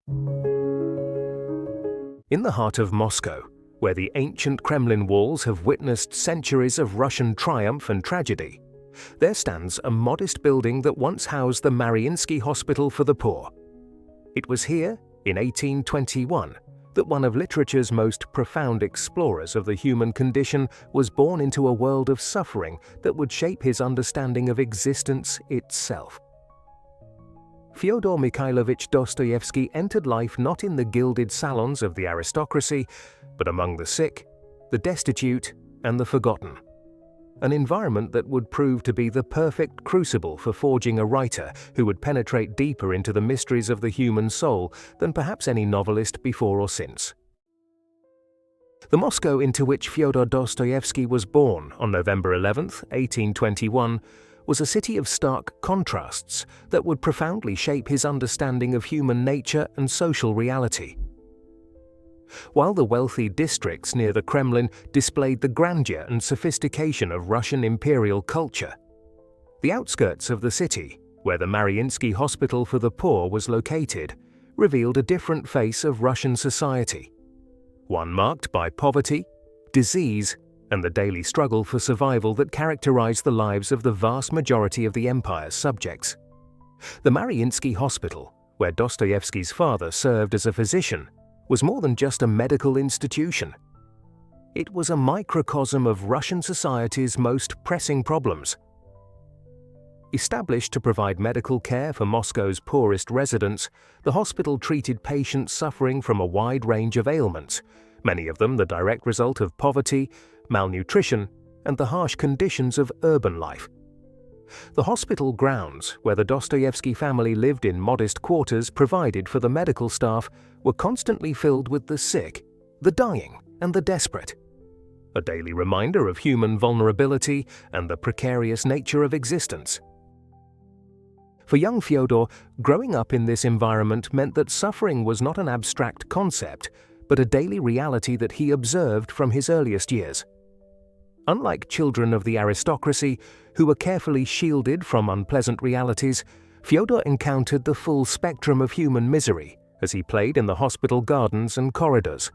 In the heart of Moscow, where the ancient Kremlin walls have witnessed centuries of Russian triumph and tragedy, there stands a modest building that once housed the Mariinsky Hospital for the Poor. It was here, in 1821, that one of literature's most profound explorers of the human condition was born into a world of suffering that would shape his understanding of existence itself. Fyodor Mikhailovich Dostoevsky entered life not in the gilded salons of the aristocracy, but among the sick, the destitute, and the forgotten. An environment that would prove to be the perfect crucible for forging a writer who would penetrate deeper into the mysteries of the human soul than perhaps any novelist before or since. The Moscow into which Fyodor Dostoevsky was born on November 11, 1821, was a city of stark contrasts that would profoundly shape his understanding of human nature and social reality. While the wealthy districts near the Kremlin displayed the grandeur and sophistication of Russian imperial culture, the outskirts of the city, where the Mariinsky Hospital for the Poor was located, revealed a different face of Russian society, one marked by poverty, disease, and the daily struggle for survival that characterized the lives of the vast majority of the empire's subjects. The Mariinsky Hospital, where Dostoevsky's father served as a physician, was more than just a medical institution. It was a microcosm of Russian society's most pressing problems. Established to provide medical care for Moscow's poorest residents, the hospital treated patients suffering from a wide range of ailments, many of them the direct result of poverty, malnutrition, and the harsh conditions of urban life. The hospital grounds, where the Dostoevsky family lived in modest quarters provided for the medical staff, were constantly filled with the sick, the dying, and the desperate. A daily reminder of human vulnerability and the precarious nature of existence. For young Fyodor, growing up in this environment meant that suffering was not an abstract concept, but a daily reality that he observed from his earliest years. Unlike children of the aristocracy, who were carefully shielded from unpleasant realities, Fyodor encountered the full spectrum of human misery as he played in the hospital gardens and corridors.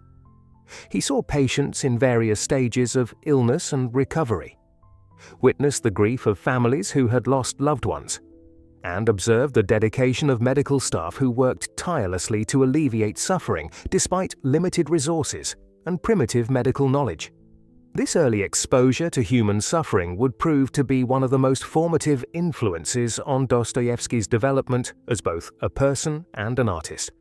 He saw patients in various stages of illness and recovery, witnessed the grief of families who had lost loved ones, and observed the dedication of medical staff who worked tirelessly to alleviate suffering despite limited resources and primitive medical knowledge. This early exposure to human suffering would prove to be one of the most formative influences on Dostoevsky's development as both a person and an artist.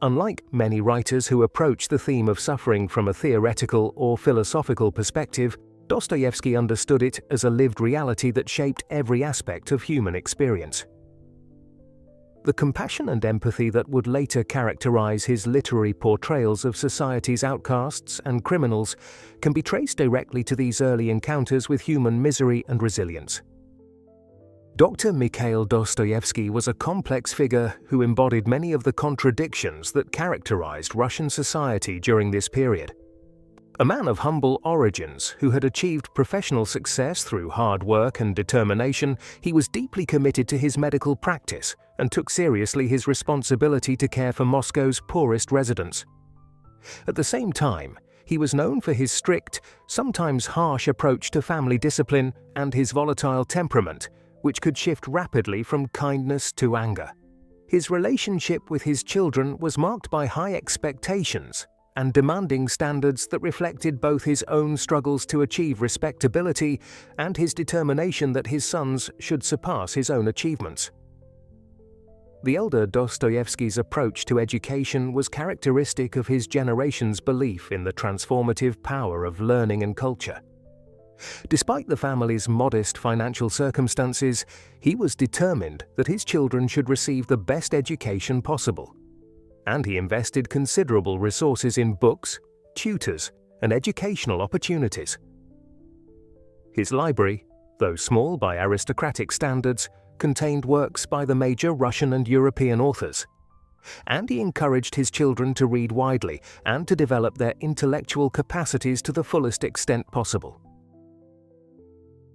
Unlike many writers who approach the theme of suffering from a theoretical or philosophical perspective, Dostoevsky understood it as a lived reality that shaped every aspect of human experience. The compassion and empathy that would later characterize his literary portrayals of society's outcasts and criminals can be traced directly to these early encounters with human misery and resilience. Dr. Mikhail Dostoevsky was a complex figure who embodied many of the contradictions that characterized Russian society during this period. A man of humble origins who had achieved professional success through hard work and determination, he was deeply committed to his medical practice and took seriously his responsibility to care for Moscow's poorest residents. At the same time, he was known for his strict, sometimes harsh approach to family discipline and his volatile temperament, which could shift rapidly from kindness to anger. His relationship with his children was marked by high expectations and demanding standards that reflected both his own struggles to achieve respectability and his determination that his sons should surpass his own achievements. The elder Dostoevsky's approach to education was characteristic of his generation's belief in the transformative power of learning and culture. Despite the family's modest financial circumstances, he was determined that his children should receive the best education possible, and he invested considerable resources in books, tutors, and educational opportunities. His library, though small by aristocratic standards, contained works by the major Russian and European authors, and he encouraged his children to read widely and to develop their intellectual capacities to the fullest extent possible.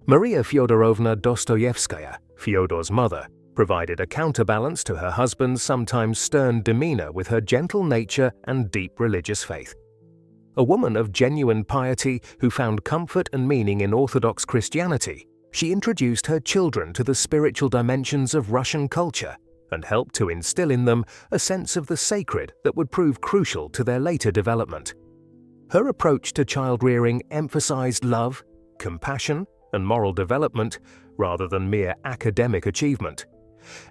Maria Fyodorovna Dostoevskaya, Fyodor's mother, provided a counterbalance to her husband's sometimes stern demeanor with her gentle nature and deep religious faith. A woman of genuine piety who found comfort and meaning in Orthodox Christianity, she introduced her children to the spiritual dimensions of Russian culture and helped to instill in them a sense of the sacred that would prove crucial to their later development. Her approach to child-rearing emphasized love, compassion, and moral development rather than mere academic achievement,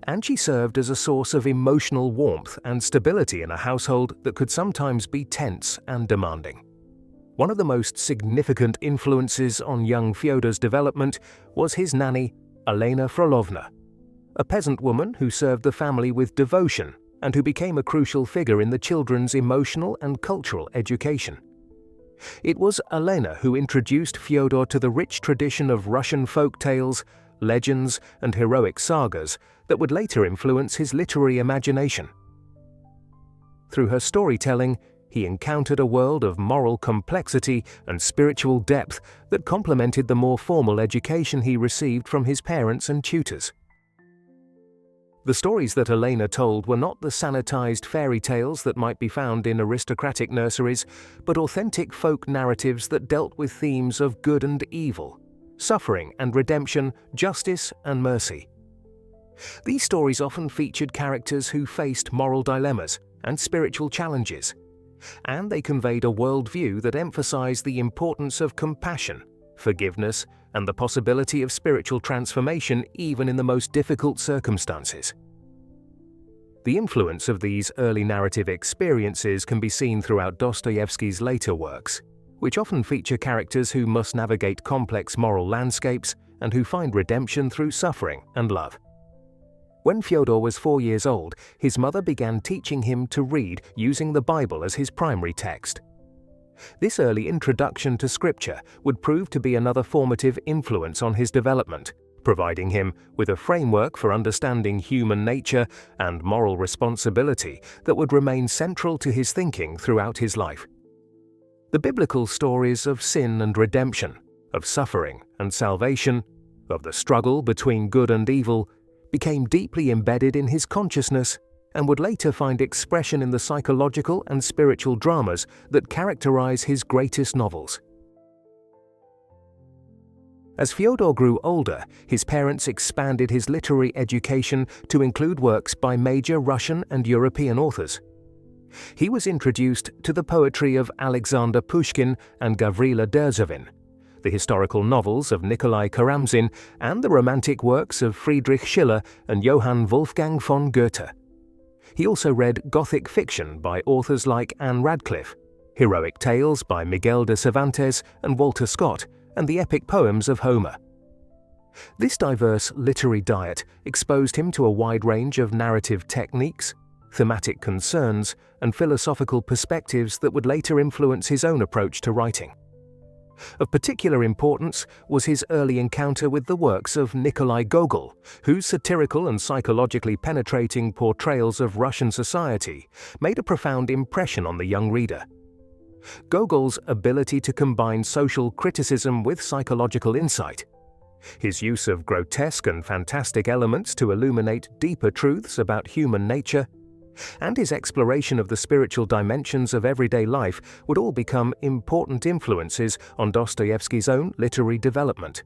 and she served as a source of emotional warmth and stability in a household that could sometimes be tense and demanding. One of the most significant influences on young Fyodor's development was his nanny, Elena Frolovna, a peasant woman who served the family with devotion and who became a crucial figure in the children's emotional and cultural education. It was Elena who introduced Fyodor to the rich tradition of Russian folk tales, legends, and heroic sagas that would later influence his literary imagination. Through her storytelling, he encountered a world of moral complexity and spiritual depth that complemented the more formal education he received from his parents and tutors. The stories that Elena told were not the sanitized fairy tales that might be found in aristocratic nurseries, but authentic folk narratives that dealt with themes of good and evil, suffering and redemption, justice and mercy. These stories often featured characters who faced moral dilemmas and spiritual challenges, and they conveyed a worldview that emphasized the importance of compassion, forgiveness, and the possibility of spiritual transformation even in the most difficult circumstances. The influence of these early narrative experiences can be seen throughout Dostoevsky's later works, which often feature characters who must navigate complex moral landscapes and who find redemption through suffering and love. When Fyodor was 4 years old, his mother began teaching him to read using the Bible as his primary text. This early introduction to scripture would prove to be another formative influence on his development, providing him with a framework for understanding human nature and moral responsibility that would remain central to his thinking throughout his life. The biblical stories of sin and redemption, of suffering and salvation, of the struggle between good and evil, became deeply embedded in his consciousness and would later find expression in the psychological and spiritual dramas that characterize his greatest novels. As Fyodor grew older, his parents expanded his literary education to include works by major Russian and European authors. He was introduced to the poetry of Alexander Pushkin and Gavrila Derzhavin, the historical novels of Nikolai Karamzin, and the romantic works of Friedrich Schiller and Johann Wolfgang von Goethe. He also read Gothic fiction by authors like Anne Radcliffe, heroic tales by Miguel de Cervantes and Walter Scott, and the epic poems of Homer. This diverse literary diet exposed him to a wide range of narrative techniques, thematic concerns, and philosophical perspectives that would later influence his own approach to writing. Of particular importance was his early encounter with the works of Nikolai Gogol, whose satirical and psychologically penetrating portrayals of Russian society made a profound impression on the young reader. Gogol's ability to combine social criticism with psychological insight, his use of grotesque and fantastic elements to illuminate deeper truths about human nature, and his exploration of the spiritual dimensions of everyday life would all become important influences on Dostoevsky's own literary development.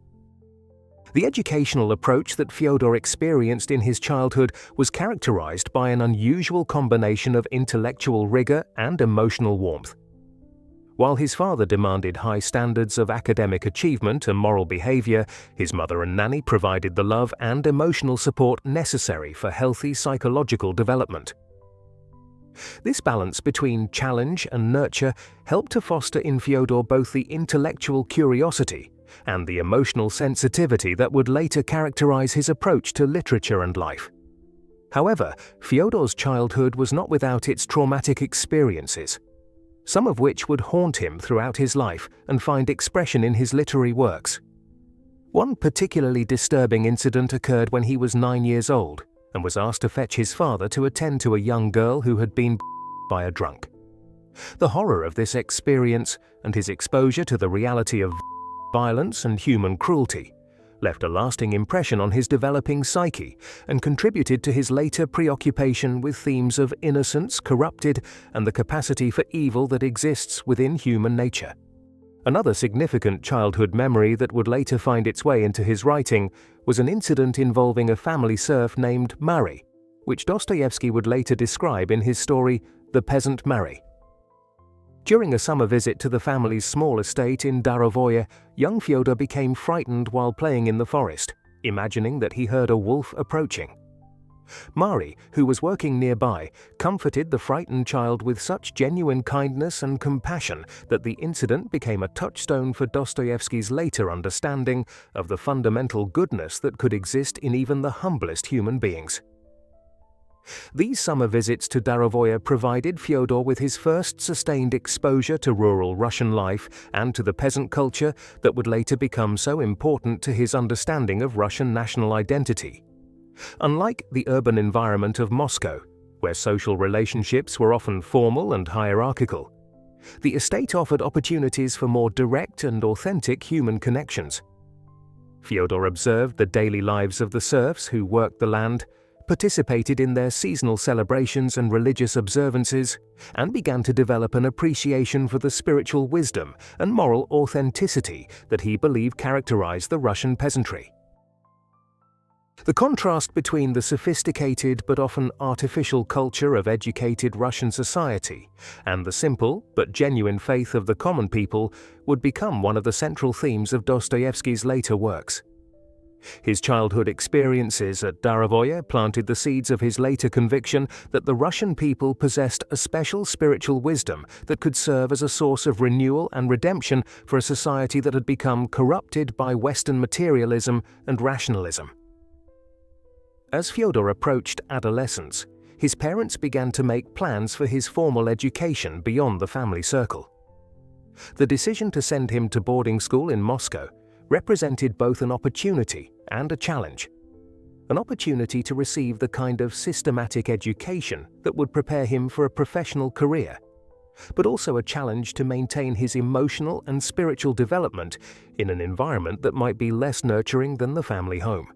The educational approach that Fyodor experienced in his childhood was characterized by an unusual combination of intellectual rigor and emotional warmth. While his father demanded high standards of academic achievement and moral behavior, his mother and nanny provided the love and emotional support necessary for healthy psychological development. This balance between challenge and nurture helped to foster in Fyodor both the intellectual curiosity and the emotional sensitivity that would later characterize his approach to literature and life. However, Fyodor's childhood was not without its traumatic experiences, some of which would haunt him throughout his life and find expression in his literary works. One particularly disturbing incident occurred when he was 9 years old and was asked to fetch his father to attend to a young girl who had been by a drunk. The horror of this experience and his exposure to the reality of violence and human cruelty left a lasting impression on his developing psyche and contributed to his later preoccupation with themes of innocence corrupted and the capacity for evil that exists within human nature. Another significant childhood memory that would later find its way into his writing was an incident involving a family serf named Mary, which Dostoevsky would later describe in his story The Peasant Mary. During a summer visit to the family's small estate in Darovoye, young Fyodor became frightened while playing in the forest, imagining that he heard a wolf approaching. Mari, who was working nearby, comforted the frightened child with such genuine kindness and compassion that the incident became a touchstone for Dostoevsky's later understanding of the fundamental goodness that could exist in even the humblest human beings. These summer visits to Darovoye provided Fyodor with his first sustained exposure to rural Russian life and to the peasant culture that would later become so important to his understanding of Russian national identity. Unlike the urban environment of Moscow, where social relationships were often formal and hierarchical, the estate offered opportunities for more direct and authentic human connections. Fyodor observed the daily lives of the serfs who worked the land, participated in their seasonal celebrations and religious observances, and began to develop an appreciation for the spiritual wisdom and moral authenticity that he believed characterized the Russian peasantry. The contrast between the sophisticated but often artificial culture of educated Russian society and the simple but genuine faith of the common people would become one of the central themes of Dostoevsky's later works. His childhood experiences at Darovoye planted the seeds of his later conviction that the Russian people possessed a special spiritual wisdom that could serve as a source of renewal and redemption for a society that had become corrupted by Western materialism and rationalism. As Fyodor approached adolescence, his parents began to make plans for his formal education beyond the family circle. The decision to send him to boarding school in Moscow represented both an opportunity and a challenge. An opportunity to receive the kind of systematic education that would prepare him for a professional career, but also a challenge to maintain his emotional and spiritual development in an environment that might be less nurturing than the family home.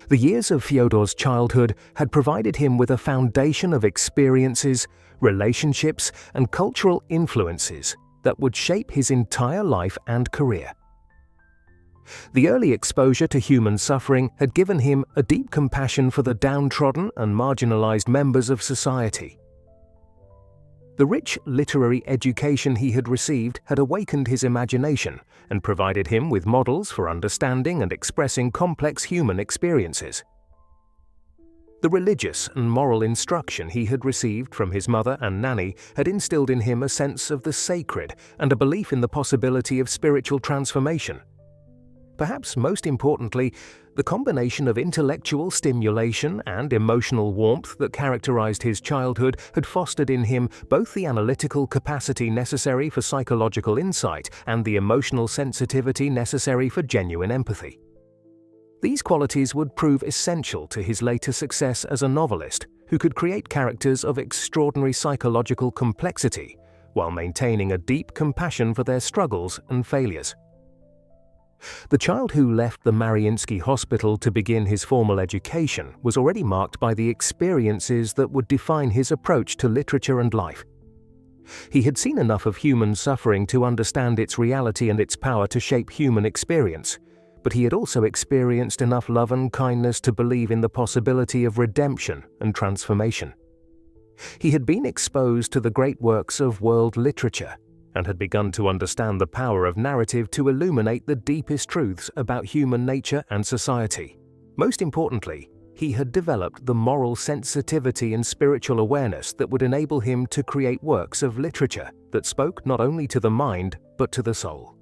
The years of Fyodor's childhood had provided him with a foundation of experiences, relationships, and cultural influences that would shape his entire life and career. The early exposure to human suffering had given him a deep compassion for the downtrodden and marginalized members of society. The rich literary education he had received had awakened his imagination and provided him with models for understanding and expressing complex human experiences. The religious and moral instruction he had received from his mother and nanny had instilled in him a sense of the sacred and a belief in the possibility of spiritual transformation. Perhaps most importantly, the combination of intellectual stimulation and emotional warmth that characterized his childhood had fostered in him both the analytical capacity necessary for psychological insight and the emotional sensitivity necessary for genuine empathy. These qualities would prove essential to his later success as a novelist who could create characters of extraordinary psychological complexity while maintaining a deep compassion for their struggles and failures. The child who left the Mariinsky Hospital to begin his formal education was already marked by the experiences that would define his approach to literature and life. He had seen enough of human suffering to understand its reality and its power to shape human experience, but he had also experienced enough love and kindness to believe in the possibility of redemption and transformation. He had been exposed to the great works of world literature and had begun to understand the power of narrative to illuminate the deepest truths about human nature and society. Most importantly, he had developed the moral sensitivity and spiritual awareness that would enable him to create works of literature that spoke not only to the mind but to the soul.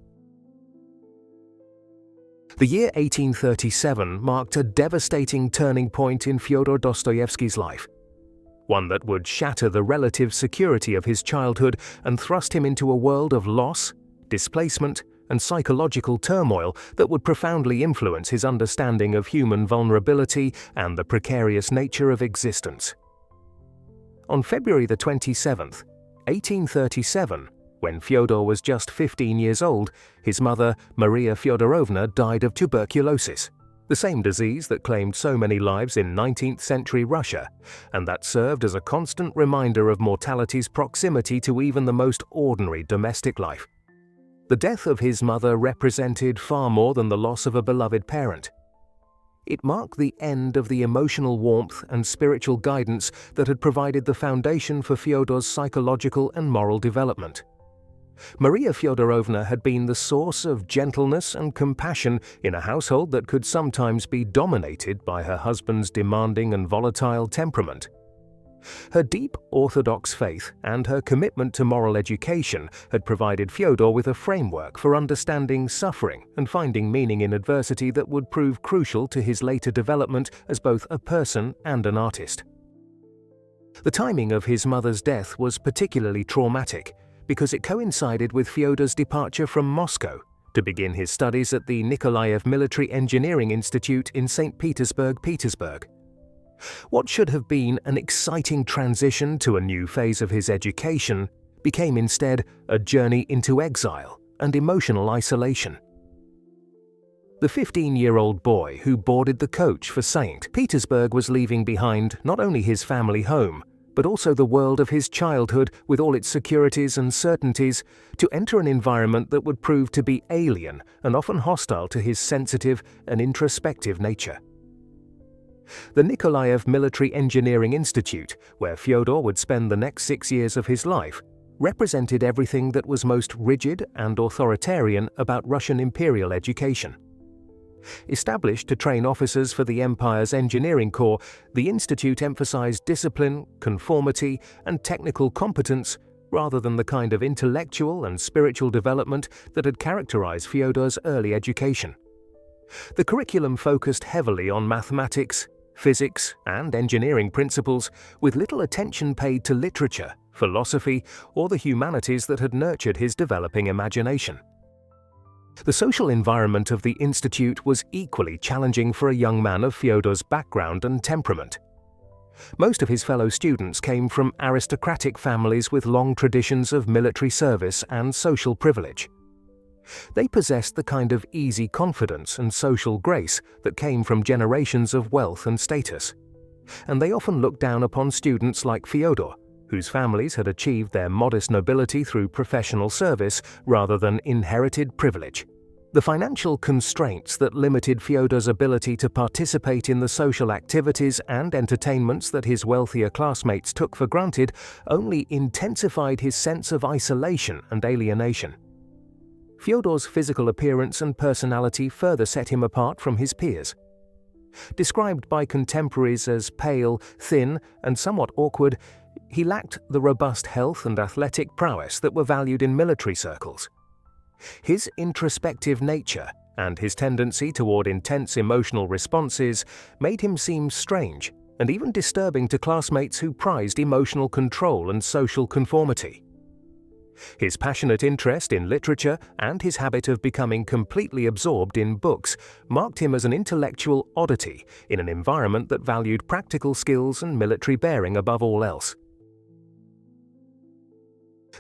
The year 1837 marked a devastating turning point in Fyodor Dostoevsky's life, one that would shatter the relative security of his childhood and thrust him into a world of loss, displacement, and psychological turmoil that would profoundly influence his understanding of human vulnerability and the precarious nature of existence. On February the 27th, 1837, When Fyodor was just 15 years old, his mother, Maria Fyodorovna, died of tuberculosis, the same disease that claimed so many lives in 19th century Russia, and that served as a constant reminder of mortality's proximity to even the most ordinary domestic life. The death of his mother represented far more than the loss of a beloved parent. It marked the end of the emotional warmth and spiritual guidance that had provided the foundation for Fyodor's psychological and moral development. Maria Fyodorovna had been the source of gentleness and compassion in a household that could sometimes be dominated by her husband's demanding and volatile temperament. Her deep Orthodox faith and her commitment to moral education had provided Fyodor with a framework for understanding suffering and finding meaning in adversity that would prove crucial to his later development as both a person and an artist. The timing of his mother's death was particularly traumatic because it coincided with Fyodor's departure from Moscow to begin his studies at the Nikolaev Military Engineering Institute in St. Petersburg, Petersburg. What should have been an exciting transition to a new phase of his education became instead a journey into exile and emotional isolation. The 15-year-old boy who boarded the coach for St. Petersburg was leaving behind not only his family home, but also the world of his childhood with all its securities and certainties, to enter an environment that would prove to be alien and often hostile to his sensitive and introspective nature. The Nikolaev Military Engineering Institute, where Fyodor would spend the next 6 years of his life, represented everything that was most rigid and authoritarian about Russian imperial education. Established to train officers for the empire's engineering corps, the institute emphasized discipline, conformity, and technical competence rather than the kind of intellectual and spiritual development that had characterized Fyodor's early education. The curriculum focused heavily on mathematics, physics, and engineering principles, with little attention paid to literature, philosophy, or the humanities that had nurtured his developing imagination. The social environment of the institute was equally challenging for a young man of Fyodor's background and temperament. Most of his fellow students came from aristocratic families with long traditions of military service and social privilege. They possessed the kind of easy confidence and social grace that came from generations of wealth and status, and they often looked down upon students like Fyodor, whose families had achieved their modest nobility through professional service rather than inherited privilege. The financial constraints that limited Fyodor's ability to participate in the social activities and entertainments that his wealthier classmates took for granted only intensified his sense of isolation and alienation. Fyodor's physical appearance and personality further set him apart from his peers. Described by contemporaries as pale, thin, and somewhat awkward, he lacked the robust health and athletic prowess that were valued in military circles. His introspective nature and his tendency toward intense emotional responses made him seem strange and even disturbing to classmates who prized emotional control and social conformity. His passionate interest in literature and his habit of becoming completely absorbed in books marked him as an intellectual oddity in an environment that valued practical skills and military bearing above all else.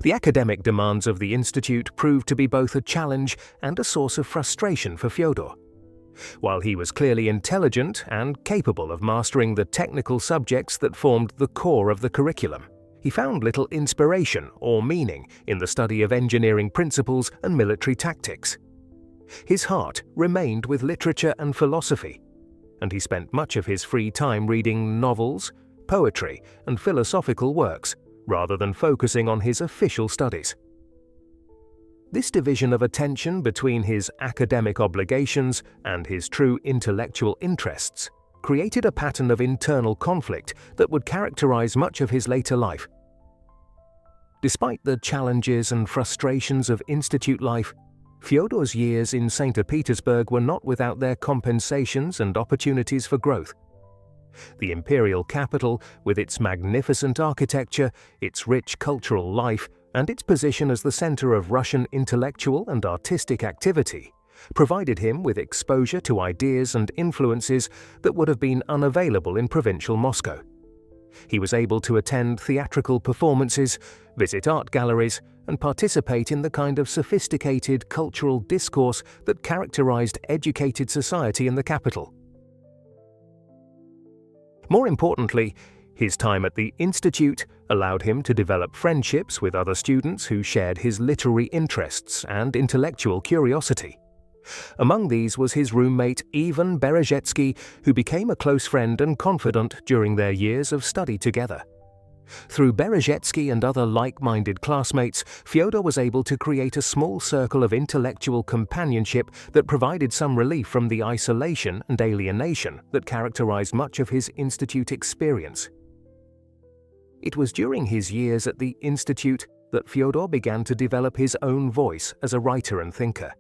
The academic demands of the institute proved to be both a challenge and a source of frustration for Fyodor. While he was clearly intelligent and capable of mastering the technical subjects that formed the core of the curriculum, he found little inspiration or meaning in the study of engineering principles and military tactics. His heart remained with literature and philosophy, and he spent much of his free time reading novels, poetry, and philosophical works, rather than focusing on his official studies. This division of attention between his academic obligations and his true intellectual interests created a pattern of internal conflict that would characterize much of his later life. Despite the challenges and frustrations of institute life, Fyodor's years in St. Petersburg were not without their compensations and opportunities for growth. The imperial capital, with its magnificent architecture, its rich cultural life, and its position as the center of Russian intellectual and artistic activity, provided him with exposure to ideas and influences that would have been unavailable in provincial Moscow. He was able to attend theatrical performances, visit art galleries, and participate in the kind of sophisticated cultural discourse that characterized educated society in the capital. More importantly, his time at the Institute allowed him to develop friendships with other students who shared his literary interests and intellectual curiosity. Among these was his roommate Ivan Berezhetsky, who became a close friend and confidant during their years of study together. Through Berezhetsky and other like-minded classmates, Fyodor was able to create a small circle of intellectual companionship that provided some relief from the isolation and alienation that characterized much of his institute experience. It was during his years at the Institute that Fyodor began to develop his own voice as a writer and thinker.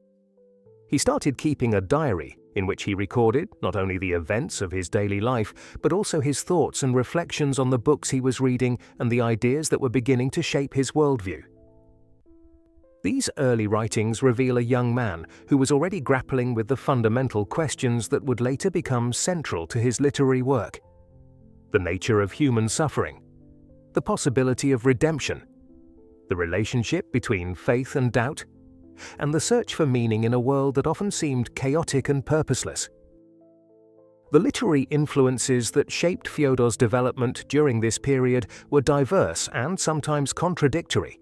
He started keeping a diary in which he recorded not only the events of his daily life, but also his thoughts and reflections on the books he was reading and the ideas that were beginning to shape his worldview. These early writings reveal a young man who was already grappling with the fundamental questions that would later become central to his literary work: the nature of human suffering, the possibility of redemption, the relationship between faith and doubt, and the search for meaning in a world that often seemed chaotic and purposeless. The literary influences that shaped Fyodor's development during this period were diverse and sometimes contradictory,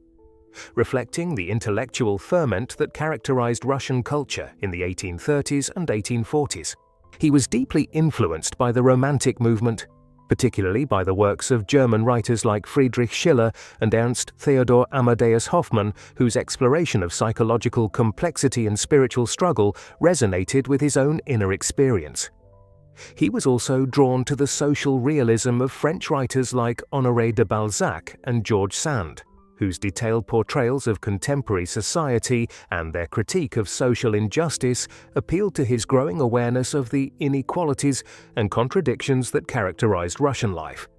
reflecting the intellectual ferment that characterized Russian culture in the 1830s and 1840s. He was deeply influenced by the Romantic movement, particularly by the works of German writers like Friedrich Schiller and Ernst Theodor Amadeus Hoffmann, whose exploration of psychological complexity and spiritual struggle resonated with his own inner experience. He was also drawn to the social realism of French writers like Honoré de Balzac and George Sand, whose detailed portrayals of contemporary society and their critique of social injustice appealed to his growing awareness of the inequalities and contradictions that characterized Russian life.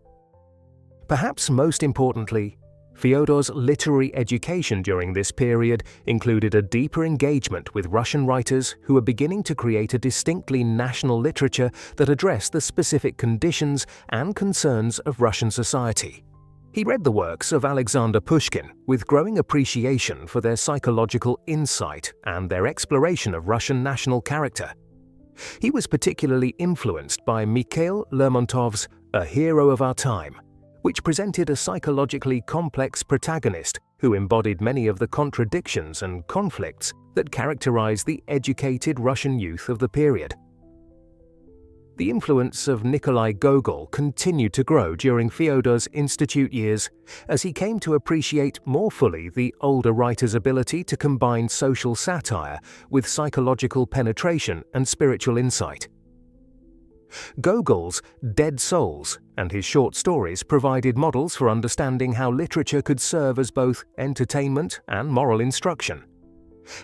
Perhaps most importantly, Fyodor's literary education during this period included a deeper engagement with Russian writers who were beginning to create a distinctly national literature that addressed the specific conditions and concerns of Russian society. He read the works of Alexander Pushkin with growing appreciation for their psychological insight and their exploration of Russian national character. He was particularly influenced by Mikhail Lermontov's A Hero of Our Time, which presented a psychologically complex protagonist who embodied many of the contradictions and conflicts that characterized the educated Russian youth of the period. The influence of Nikolai Gogol continued to grow during Fyodor's institute years as he came to appreciate more fully the older writer's ability to combine social satire with psychological penetration and spiritual insight. Gogol's Dead Souls and his short stories provided models for understanding how literature could serve as both entertainment and moral instruction,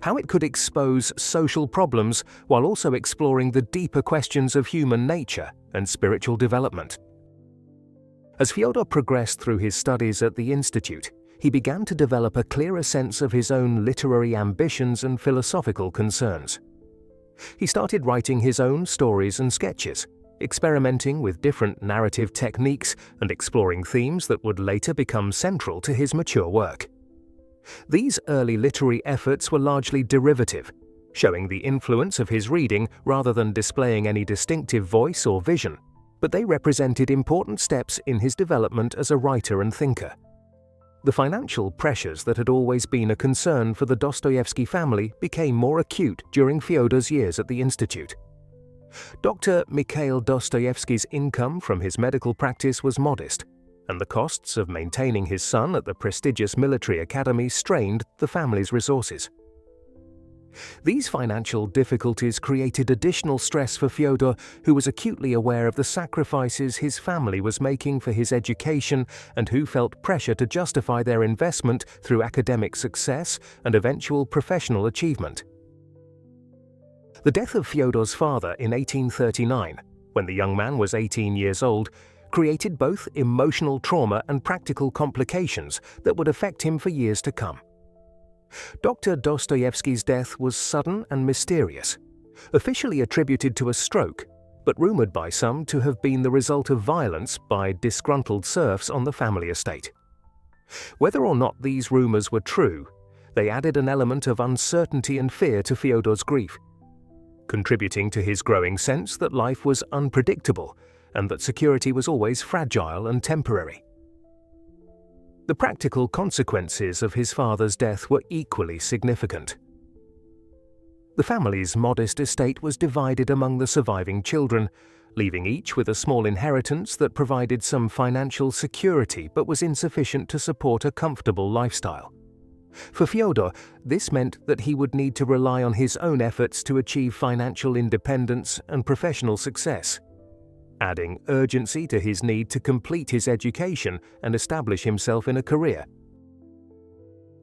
how it could expose social problems while also exploring the deeper questions of human nature and spiritual development. As Fyodor progressed through his studies at the Institute, he began to develop a clearer sense of his own literary ambitions and philosophical concerns. He started writing his own stories and sketches, experimenting with different narrative techniques and exploring themes that would later become central to his mature work. These early literary efforts were largely derivative, showing the influence of his reading rather than displaying any distinctive voice or vision, but they represented important steps in his development as a writer and thinker. The financial pressures that had always been a concern for the Dostoevsky family became more acute during Fyodor's years at the Institute. Dr. Mikhail Dostoevsky's income from his medical practice was modest, and the costs of maintaining his son at the prestigious military academy strained the family's resources. These financial difficulties created additional stress for Fyodor, who was acutely aware of the sacrifices his family was making for his education and who felt pressure to justify their investment through academic success and eventual professional achievement. The death of Fyodor's father in 1839, when the young man was 18 years old, created both emotional trauma and practical complications that would affect him for years to come. Dr. Dostoevsky's death was sudden and mysterious. Officially attributed to a stroke, but rumoured by some to have been the result of violence by disgruntled serfs on the family estate. Whether or not these rumours were true, they added an element of uncertainty and fear to Fyodor's grief, contributing to his growing sense that life was unpredictable and that security was always fragile and temporary. The practical consequences of his father's death were equally significant. The family's modest estate was divided among the surviving children, leaving each with a small inheritance that provided some financial security but was insufficient to support a comfortable lifestyle. For Fyodor, this meant that he would need to rely on his own efforts to achieve financial independence and professional success, adding urgency to his need to complete his education and establish himself in a career.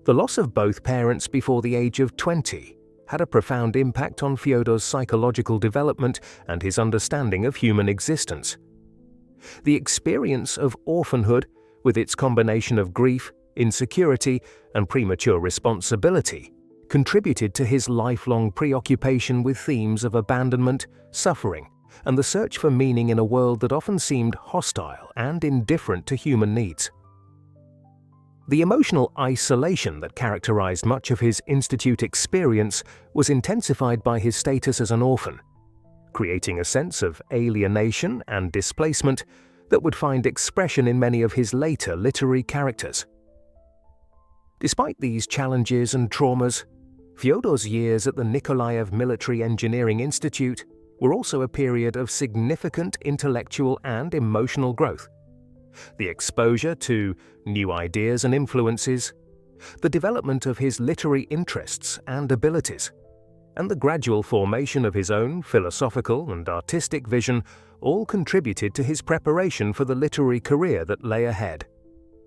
The loss of both parents before the age of 20 had a profound impact on Fyodor's psychological development and his understanding of human existence. The experience of orphanhood, with its combination of grief, insecurity, and premature responsibility, contributed to his lifelong preoccupation with themes of abandonment, suffering, and the search for meaning in a world that often seemed hostile and indifferent to human needs. The emotional isolation that characterized much of his institute experience was intensified by his status as an orphan, creating a sense of alienation and displacement that would find expression in many of his later literary characters. Despite these challenges and traumas, Fyodor's years at the Nikolaev Military Engineering Institute were also a period of significant intellectual and emotional growth. The exposure to new ideas and influences, the development of his literary interests and abilities, and the gradual formation of his own philosophical and artistic vision all contributed to his preparation for the literary career that lay ahead.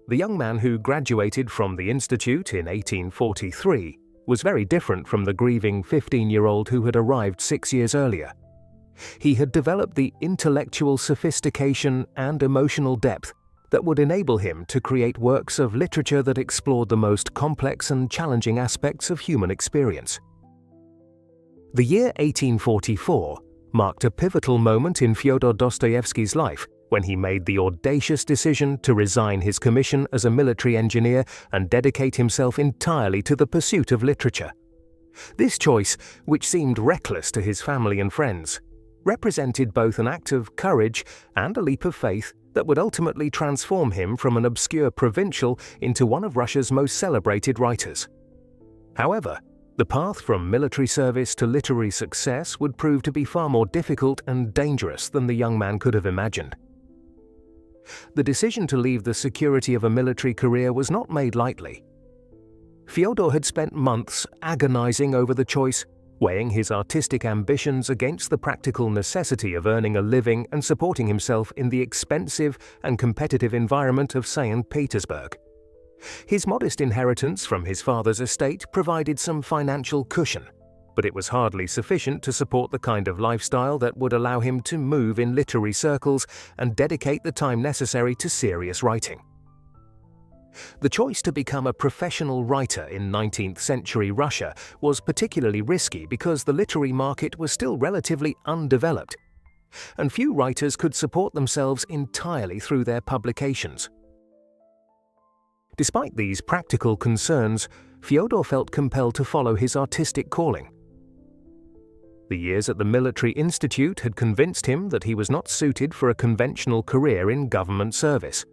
The young man who graduated from the institute in 1843 was very different from the grieving 15-year-old who had arrived 6 years earlier. He had developed the intellectual sophistication and emotional depth that would enable him to create works of literature that explored the most complex and challenging aspects of human experience. The year 1844 marked a pivotal moment in Fyodor Dostoevsky's life when he made the audacious decision to resign his commission as a military engineer and dedicate himself entirely to the pursuit of literature. This choice, which seemed reckless to his family and friends, represented both an act of courage and a leap of faith that would ultimately transform him from an obscure provincial into one of Russia's most celebrated writers. However, the path from military service to literary success would prove to be far more difficult and dangerous than the young man could have imagined. The decision to leave the security of a military career was not made lightly. Fyodor had spent months agonizing over the choice, weighing his artistic ambitions against the practical necessity of earning a living and supporting himself in the expensive and competitive environment of St. Petersburg. His modest inheritance from his father's estate provided some financial cushion, but it was hardly sufficient to support the kind of lifestyle that would allow him to move in literary circles and dedicate the time necessary to serious writing. The choice to become a professional writer in 19th century Russia was particularly risky because the literary market was still relatively undeveloped, and few writers could support themselves entirely through their publications. Despite these practical concerns, Fyodor felt compelled to follow his artistic calling. The years at the Military Institute had convinced him that he was not suited for a conventional career in government service,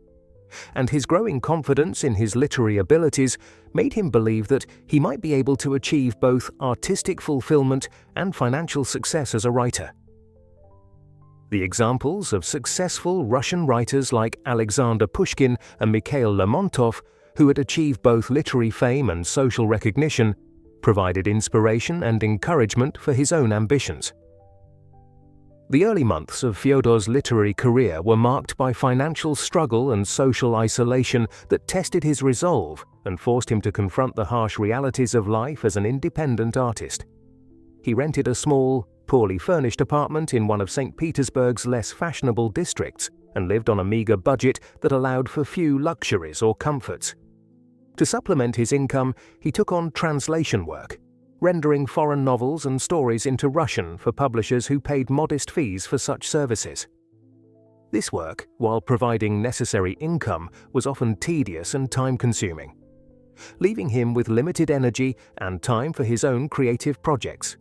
and his growing confidence in his literary abilities made him believe that he might be able to achieve both artistic fulfillment and financial success as a writer. The examples of successful Russian writers like Alexander Pushkin and Mikhail Lermontov, who had achieved both literary fame and social recognition, provided inspiration and encouragement for his own ambitions. The early months of Fyodor's literary career were marked by financial struggle and social isolation that tested his resolve and forced him to confront the harsh realities of life as an independent artist. He rented a small, poorly furnished apartment in one of St. Petersburg's less fashionable districts and lived on a meager budget that allowed for few luxuries or comforts. To supplement his income, he took on translation work, rendering foreign novels and stories into Russian for publishers who paid modest fees for such services. This work, while providing necessary income, was often tedious and time-consuming, leaving him with limited energy and time for his own creative projects.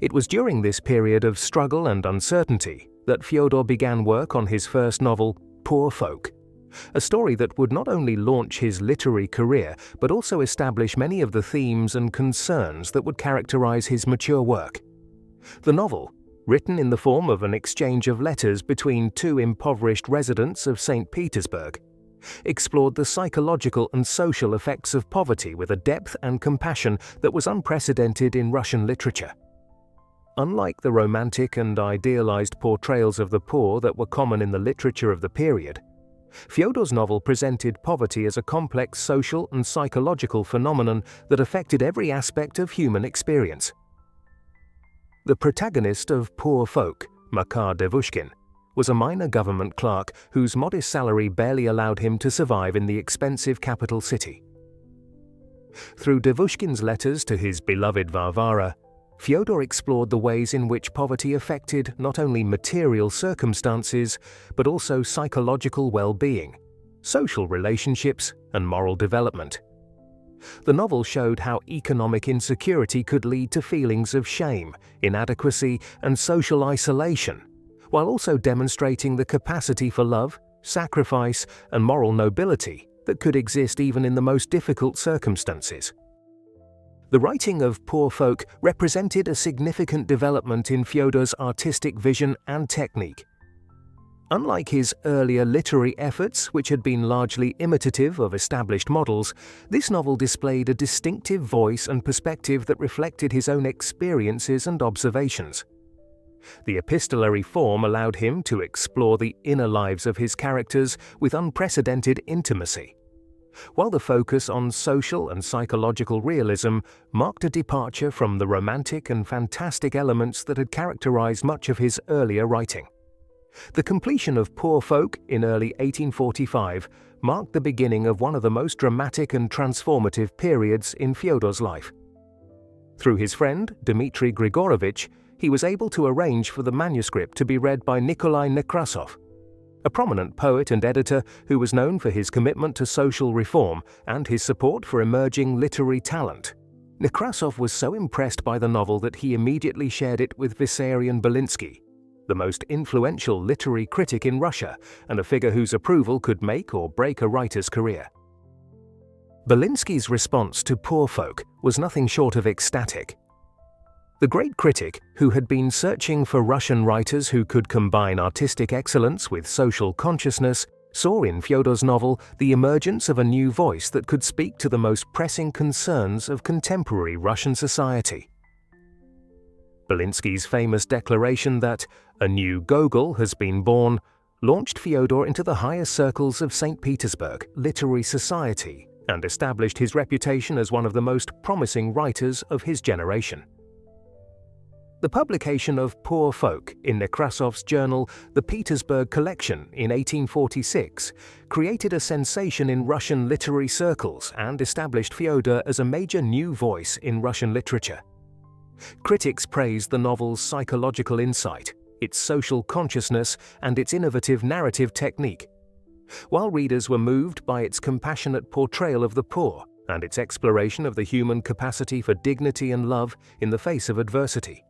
It was during this period of struggle and uncertainty that Fyodor began work on his first novel, Poor Folk, a story that would not only launch his literary career but also establish many of the themes and concerns that would characterize his mature work. The novel, written in the form of an exchange of letters between two impoverished residents of St. Petersburg, explored the psychological and social effects of poverty with a depth and compassion that was unprecedented in Russian literature. Unlike the romantic and idealized portrayals of the poor that were common in the literature of the period, Fyodor's novel presented poverty as a complex social and psychological phenomenon that affected every aspect of human experience. The protagonist of Poor Folk, Makar Devushkin, was a minor government clerk whose modest salary barely allowed him to survive in the expensive capital city. Through Devushkin's letters to his beloved Varvara, Fyodor explored the ways in which poverty affected not only material circumstances but also psychological well-being, social relationships, and moral development. The novel showed how economic insecurity could lead to feelings of shame, inadequacy, and social isolation, while also demonstrating the capacity for love, sacrifice, and moral nobility that could exist even in the most difficult circumstances. The writing of Poor Folk represented a significant development in Fyodor's artistic vision and technique. Unlike his earlier literary efforts, which had been largely imitative of established models, this novel displayed a distinctive voice and perspective that reflected his own experiences and observations. The epistolary form allowed him to explore the inner lives of his characters with unprecedented intimacy, while the focus on social and psychological realism marked a departure from the romantic and fantastic elements that had characterized much of his earlier writing. The completion of Poor Folk in early 1845 marked the beginning of one of the most dramatic and transformative periods in Fyodor's life. Through his friend, Dmitry Grigorovich, he was able to arrange for the manuscript to be read by Nikolai Nekrasov, a prominent poet and editor who was known for his commitment to social reform and his support for emerging literary talent. Nekrasov was so impressed by the novel that he immediately shared it with Vissarion Belinsky, the most influential literary critic in Russia and a figure whose approval could make or break a writer's career. Belinsky's response to Poor Folk was nothing short of ecstatic. The great critic, who had been searching for Russian writers who could combine artistic excellence with social consciousness, saw in Fyodor's novel the emergence of a new voice that could speak to the most pressing concerns of contemporary Russian society. Belinsky's famous declaration that "a new Gogol has been born" launched Fyodor into the higher circles of St. Petersburg literary society and established his reputation as one of the most promising writers of his generation. The publication of Poor Folk in Nekrasov's journal The Petersburg Collection in 1846 created a sensation in Russian literary circles and established Fyodor as a major new voice in Russian literature. Critics praised the novel's psychological insight, its social consciousness, and its innovative narrative technique, while readers were moved by its compassionate portrayal of the poor and its exploration of the human capacity for dignity and love in the face of adversity.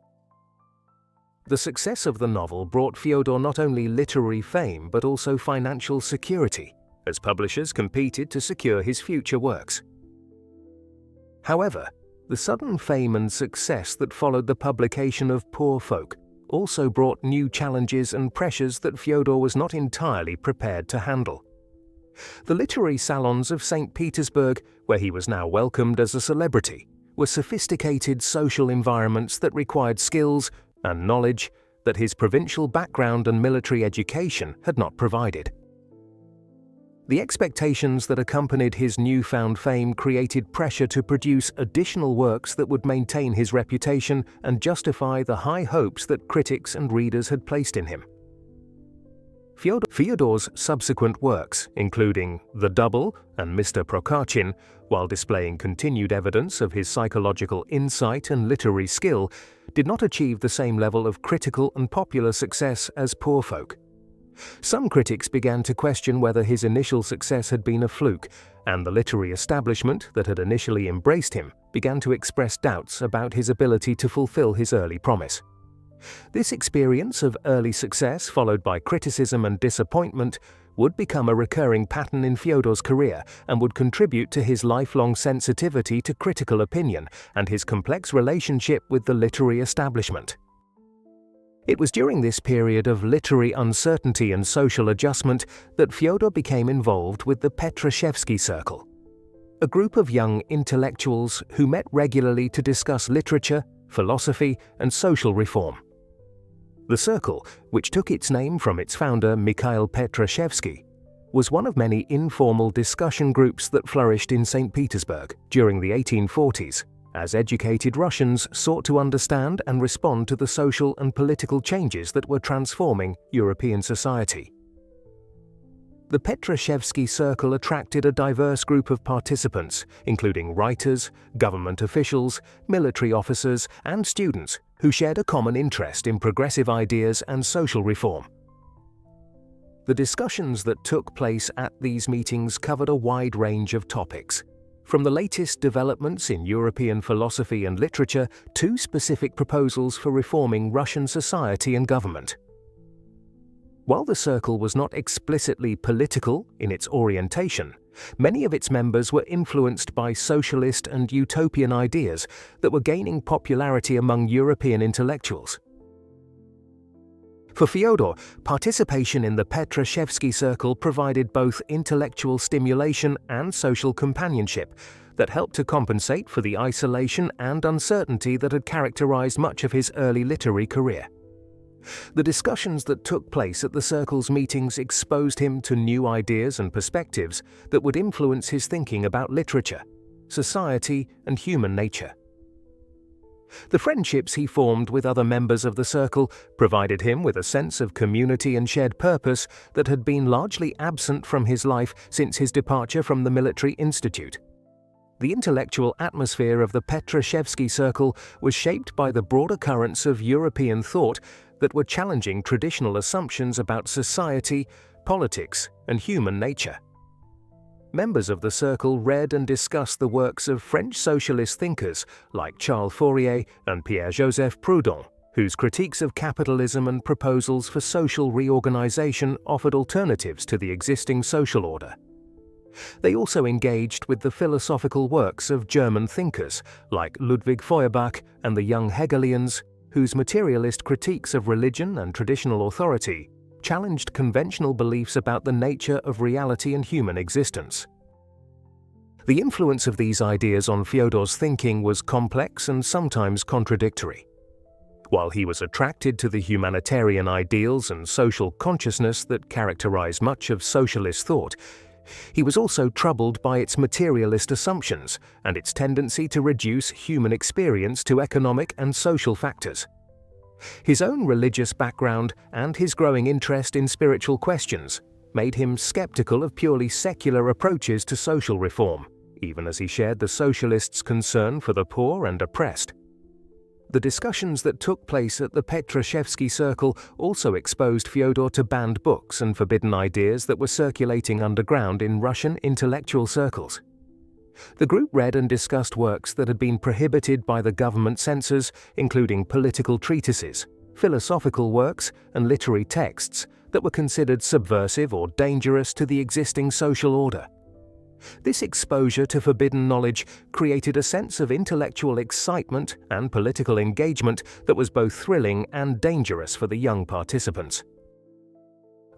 The success of the novel brought Fyodor not only literary fame but also financial security, as publishers competed to secure his future works. However, the sudden fame and success that followed the publication of Poor Folk also brought new challenges and pressures that Fyodor was not entirely prepared to handle. The literary salons of St. Petersburg, where he was now welcomed as a celebrity, were sophisticated social environments that required skills and knowledge that his provincial background and military education had not provided. The expectations that accompanied his newfound fame created pressure to produce additional works that would maintain his reputation and justify the high hopes that critics and readers had placed in him. Fyodor's subsequent works, including The Double and Mr. Prokharchin, while displaying continued evidence of his psychological insight and literary skill, did not achieve the same level of critical and popular success as Poor Folk. Some critics began to question whether his initial success had been a fluke, and the literary establishment that had initially embraced him began to express doubts about his ability to fulfill his early promise. This experience of early success, followed by criticism and disappointment, would become a recurring pattern in Fyodor's career and would contribute to his lifelong sensitivity to critical opinion and his complex relationship with the literary establishment. It was during this period of literary uncertainty and social adjustment that Fyodor became involved with the Petrashevsky Circle, a group of young intellectuals who met regularly to discuss literature, philosophy, and social reform. The circle, which took its name from its founder Mikhail Petrashevsky, was one of many informal discussion groups that flourished in St. Petersburg during the 1840s, as educated Russians sought to understand and respond to the social and political changes that were transforming European society. The Petrashevsky Circle attracted a diverse group of participants, including writers, government officials, military officers, and students who shared a common interest in progressive ideas and social reform. The discussions that took place at these meetings covered a wide range of topics, from the latest developments in European philosophy and literature to specific proposals for reforming Russian society and government. While the circle was not explicitly political in its orientation, many of its members were influenced by socialist and utopian ideas that were gaining popularity among European intellectuals. For Fyodor, participation in the Petrashevsky Circle provided both intellectual stimulation and social companionship that helped to compensate for the isolation and uncertainty that had characterized much of his early literary career. The discussions that took place at the circle's meetings exposed him to new ideas and perspectives that would influence his thinking about literature, society, and human nature. The friendships he formed with other members of the circle provided him with a sense of community and shared purpose that had been largely absent from his life since his departure from the military institute. The intellectual atmosphere of the Petrashevsky Circle was shaped by the broader currents of European thought that were challenging traditional assumptions about society, politics, and human nature. Members of the circle read and discussed the works of French socialist thinkers like Charles Fourier and Pierre-Joseph Proudhon, whose critiques of capitalism and proposals for social reorganization offered alternatives to the existing social order. They also engaged with the philosophical works of German thinkers like Ludwig Feuerbach and the young Hegelians, whose materialist critiques of religion and traditional authority challenged conventional beliefs about the nature of reality and human existence. The influence of these ideas on Fyodor's thinking was complex and sometimes contradictory. While he was attracted to the humanitarian ideals and social consciousness that characterized much of socialist thought, he was also troubled by its materialist assumptions and its tendency to reduce human experience to economic and social factors. His own religious background and his growing interest in spiritual questions made him skeptical of purely secular approaches to social reform, even as he shared the socialists' concern for the poor and oppressed. The discussions that took place at the Petrashevsky Circle also exposed Fyodor to banned books and forbidden ideas that were circulating underground in Russian intellectual circles. The group read and discussed works that had been prohibited by the government censors, including political treatises, philosophical works, and literary texts that were considered subversive or dangerous to the existing social order. This exposure to forbidden knowledge created a sense of intellectual excitement and political engagement that was both thrilling and dangerous for the young participants.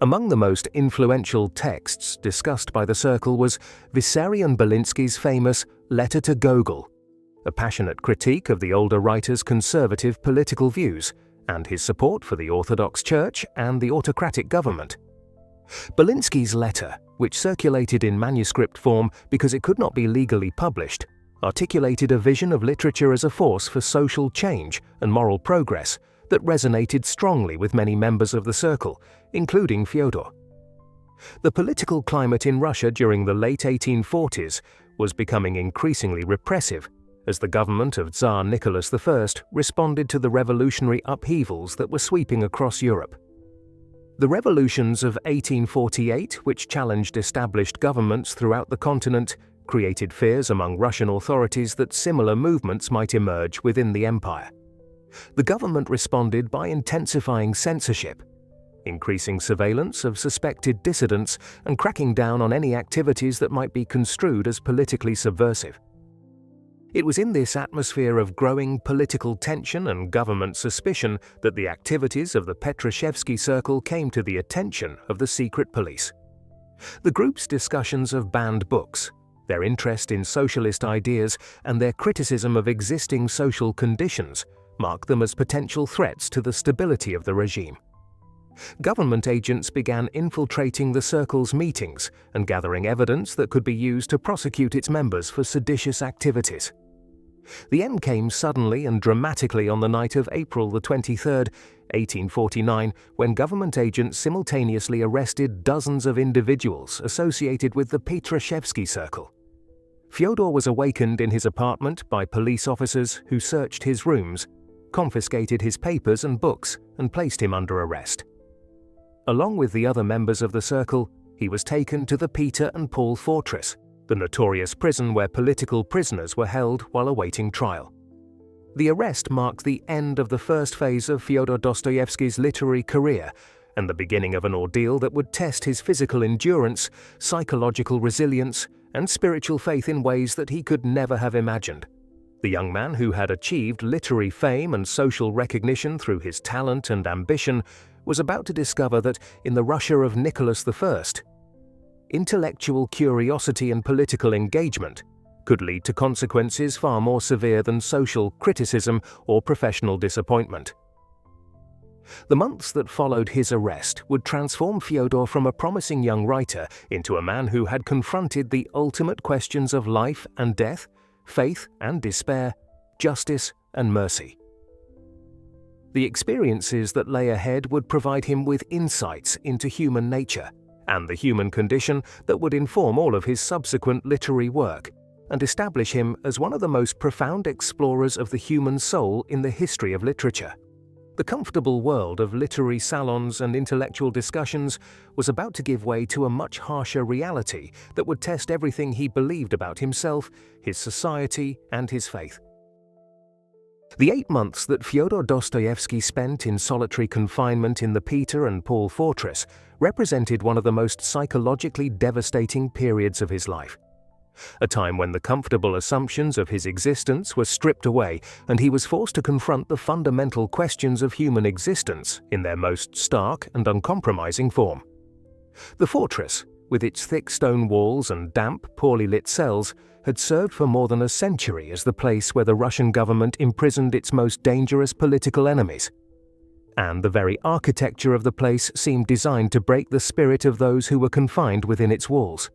Among the most influential texts discussed by the circle was Vissarion-Belinsky's famous Letter to Gogol, a passionate critique of the older writer's conservative political views and his support for the Orthodox Church and the autocratic government. Belinsky's letter, which circulated in manuscript form because it could not be legally published, articulated a vision of literature as a force for social change and moral progress that resonated strongly with many members of the circle, including Fyodor. The political climate in Russia during the late 1840s was becoming increasingly repressive as the government of Tsar Nicholas I responded to the revolutionary upheavals that were sweeping across Europe. The revolutions of 1848, which challenged established governments throughout the continent, created fears among Russian authorities that similar movements might emerge within the empire. The government responded by intensifying censorship, increasing surveillance of suspected dissidents, and cracking down on any activities that might be construed as politically subversive. It was in this atmosphere of growing political tension and government suspicion that the activities of the Petrushevsky Circle came to the attention of the secret police. The group's discussions of banned books, their interest in socialist ideas, and their criticism of existing social conditions marked them as potential threats to the stability of the regime. Government agents began infiltrating the circle's meetings and gathering evidence that could be used to prosecute its members for seditious activities. The end came suddenly and dramatically on the night of April 23, 1849, when government agents simultaneously arrested dozens of individuals associated with the Petrushevsky Circle. Fyodor was awakened in his apartment by police officers who searched his rooms, confiscated his papers and books, and placed him under arrest. Along with the other members of the circle, he was taken to the Peter and Paul Fortress, the notorious prison where political prisoners were held while awaiting trial. The arrest marked the end of the first phase of Fyodor Dostoevsky's literary career and the beginning of an ordeal that would test his physical endurance, psychological resilience, and spiritual faith in ways that he could never have imagined. The young man who had achieved literary fame and social recognition through his talent and ambition was about to discover that, in the Russia of Nicholas I, intellectual curiosity and political engagement could lead to consequences far more severe than social criticism or professional disappointment. The months that followed his arrest would transform Fyodor from a promising young writer into a man who had confronted the ultimate questions of life and death, faith and despair, justice and mercy. The experiences that lay ahead would provide him with insights into human nature and the human condition that would inform all of his subsequent literary work and establish him as one of the most profound explorers of the human soul in the history of literature. The comfortable world of literary salons and intellectual discussions was about to give way to a much harsher reality that would test everything he believed about himself, his society, and his faith. The 8 months that Fyodor Dostoevsky spent in solitary confinement in the Peter and Paul Fortress represented one of the most psychologically devastating periods of his life. A time when the comfortable assumptions of his existence were stripped away and he was forced to confront the fundamental questions of human existence in their most stark and uncompromising form. The fortress, with its thick stone walls and damp, poorly lit cells, had served for more than a century as the place where the Russian government imprisoned its most dangerous political enemies. And the very architecture of the place seemed designed to break the spirit of those who were confined within its walls.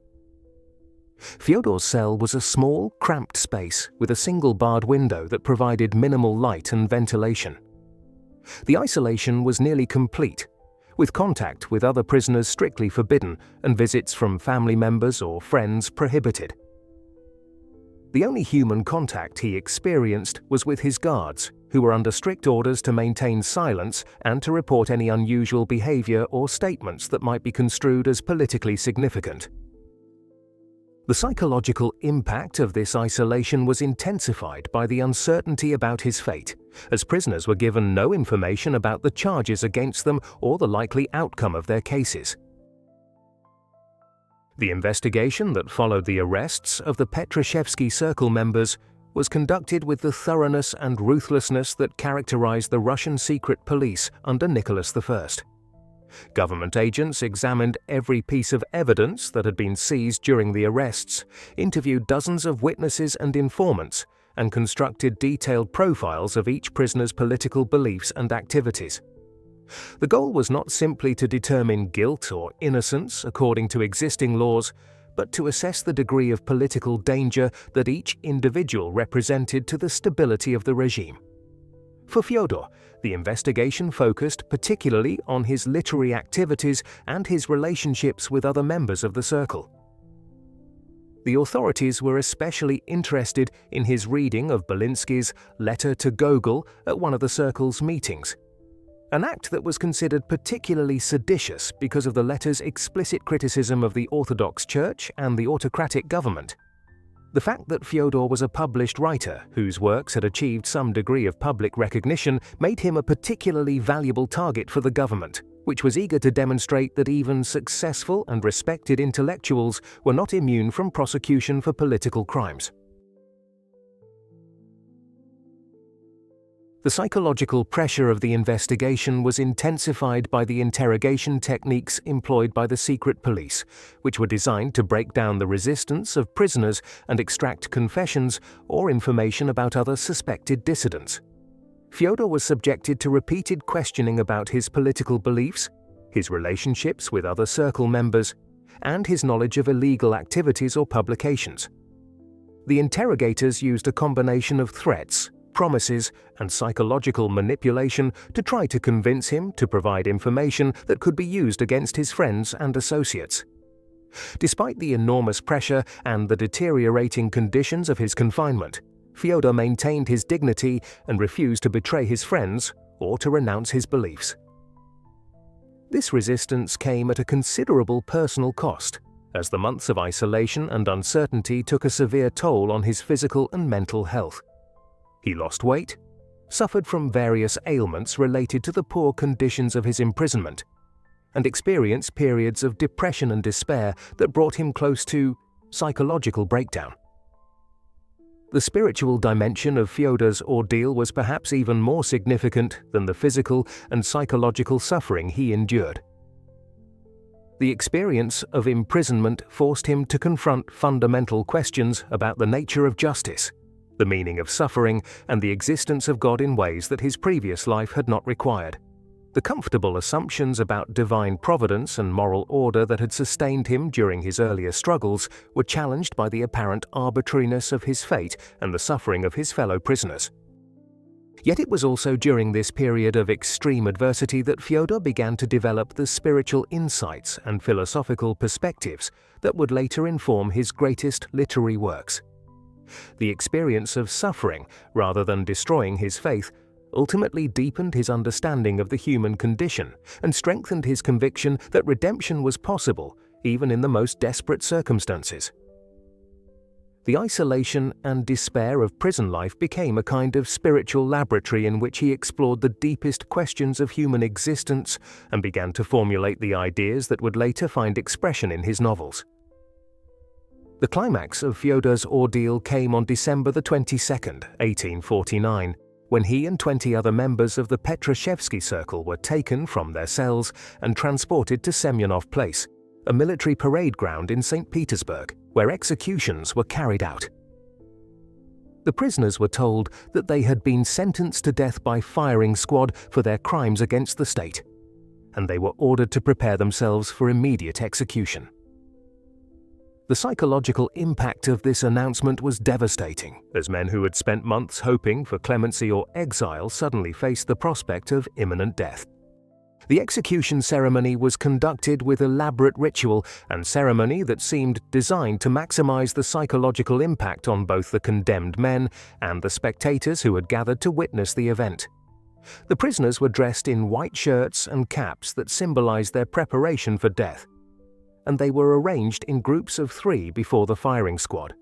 Fyodor's cell was a small, cramped space with a single barred window that provided minimal light and ventilation. The isolation was nearly complete, with contact with other prisoners strictly forbidden and visits from family members or friends prohibited. The only human contact he experienced was with his guards, who were under strict orders to maintain silence and to report any unusual behavior or statements that might be construed as politically significant. The psychological impact of this isolation was intensified by the uncertainty about his fate, as prisoners were given no information about the charges against them or the likely outcome of their cases. The investigation that followed the arrests of the Petrushevsky Circle members was conducted with the thoroughness and ruthlessness that characterized the Russian secret police under Nicholas I. Government agents examined every piece of evidence that had been seized during the arrests, interviewed dozens of witnesses and informants, and constructed detailed profiles of each prisoner's political beliefs and activities. The goal was not simply to determine guilt or innocence according to existing laws, but to assess the degree of political danger that each individual represented to the stability of the regime. For Fyodor, the investigation focused particularly on his literary activities and his relationships with other members of the circle. The authorities were especially interested in his reading of Belinsky's letter to Gogol at one of the circle's meetings, an act that was considered particularly seditious because of the letter's explicit criticism of the Orthodox Church and the autocratic government. The fact that Fyodor was a published writer whose works had achieved some degree of public recognition made him a particularly valuable target for the government, which was eager to demonstrate that even successful and respected intellectuals were not immune from prosecution for political crimes. The psychological pressure of the investigation was intensified by the interrogation techniques employed by the secret police, which were designed to break down the resistance of prisoners and extract confessions or information about other suspected dissidents. Fyodor was subjected to repeated questioning about his political beliefs, his relationships with other circle members, and his knowledge of illegal activities or publications. The interrogators used a combination of threats, promises, and psychological manipulation to try to convince him to provide information that could be used against his friends and associates. Despite the enormous pressure and the deteriorating conditions of his confinement, Fyodor maintained his dignity and refused to betray his friends or to renounce his beliefs. This resistance came at a considerable personal cost, as the months of isolation and uncertainty took a severe toll on his physical and mental health. He lost weight, suffered from various ailments related to the poor conditions of his imprisonment, and experienced periods of depression and despair that brought him close to psychological breakdown. The spiritual dimension of Fyodor's ordeal was perhaps even more significant than the physical and psychological suffering he endured. The experience of imprisonment forced him to confront fundamental questions about the nature of justice, the meaning of suffering, and the existence of God in ways that his previous life had not required. The comfortable assumptions about divine providence and moral order that had sustained him during his earlier struggles were challenged by the apparent arbitrariness of his fate and the suffering of his fellow prisoners. Yet it was also during this period of extreme adversity that Fyodor began to develop the spiritual insights and philosophical perspectives that would later inform his greatest literary works. The experience of suffering, rather than destroying his faith, ultimately deepened his understanding of the human condition and strengthened his conviction that redemption was possible even in the most desperate circumstances. The isolation and despair of prison life became a kind of spiritual laboratory in which he explored the deepest questions of human existence and began to formulate the ideas that would later find expression in his novels. The climax of Fyodor's ordeal came on December 22nd, 1849, when he and 20 other members of the Petrashevsky Circle were taken from their cells and transported to Semyonov Place, a military parade ground in St. Petersburg, where executions were carried out. The prisoners were told that they had been sentenced to death by firing squad for their crimes against the state, and they were ordered to prepare themselves for immediate execution. The psychological impact of this announcement was devastating, as men who had spent months hoping for clemency or exile suddenly faced the prospect of imminent death. The execution ceremony was conducted with elaborate ritual and ceremony that seemed designed to maximize the psychological impact on both the condemned men and the spectators who had gathered to witness the event. The prisoners were dressed in white shirts and caps that symbolized their preparation for death, and they were arranged in groups of 3 before the firing squad.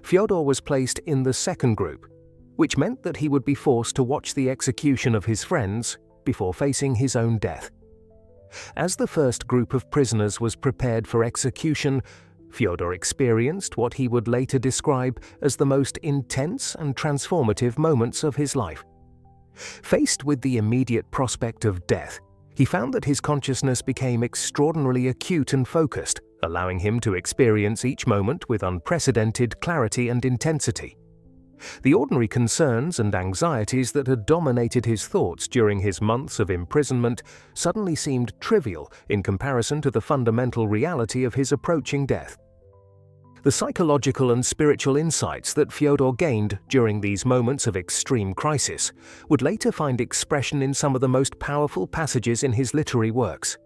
Fyodor was placed in the second group, which meant that he would be forced to watch the execution of his friends before facing his own death. As the first group of prisoners was prepared for execution, Fyodor experienced what he would later describe as the most intense and transformative moments of his life. Faced with the immediate prospect of death, he found that his consciousness became extraordinarily acute and focused, allowing him to experience each moment with unprecedented clarity and intensity. The ordinary concerns and anxieties that had dominated his thoughts during his months of imprisonment suddenly seemed trivial in comparison to the fundamental reality of his approaching death. The psychological and spiritual insights that Fyodor gained during these moments of extreme crisis would later find expression in some of the most powerful passages in his literary works.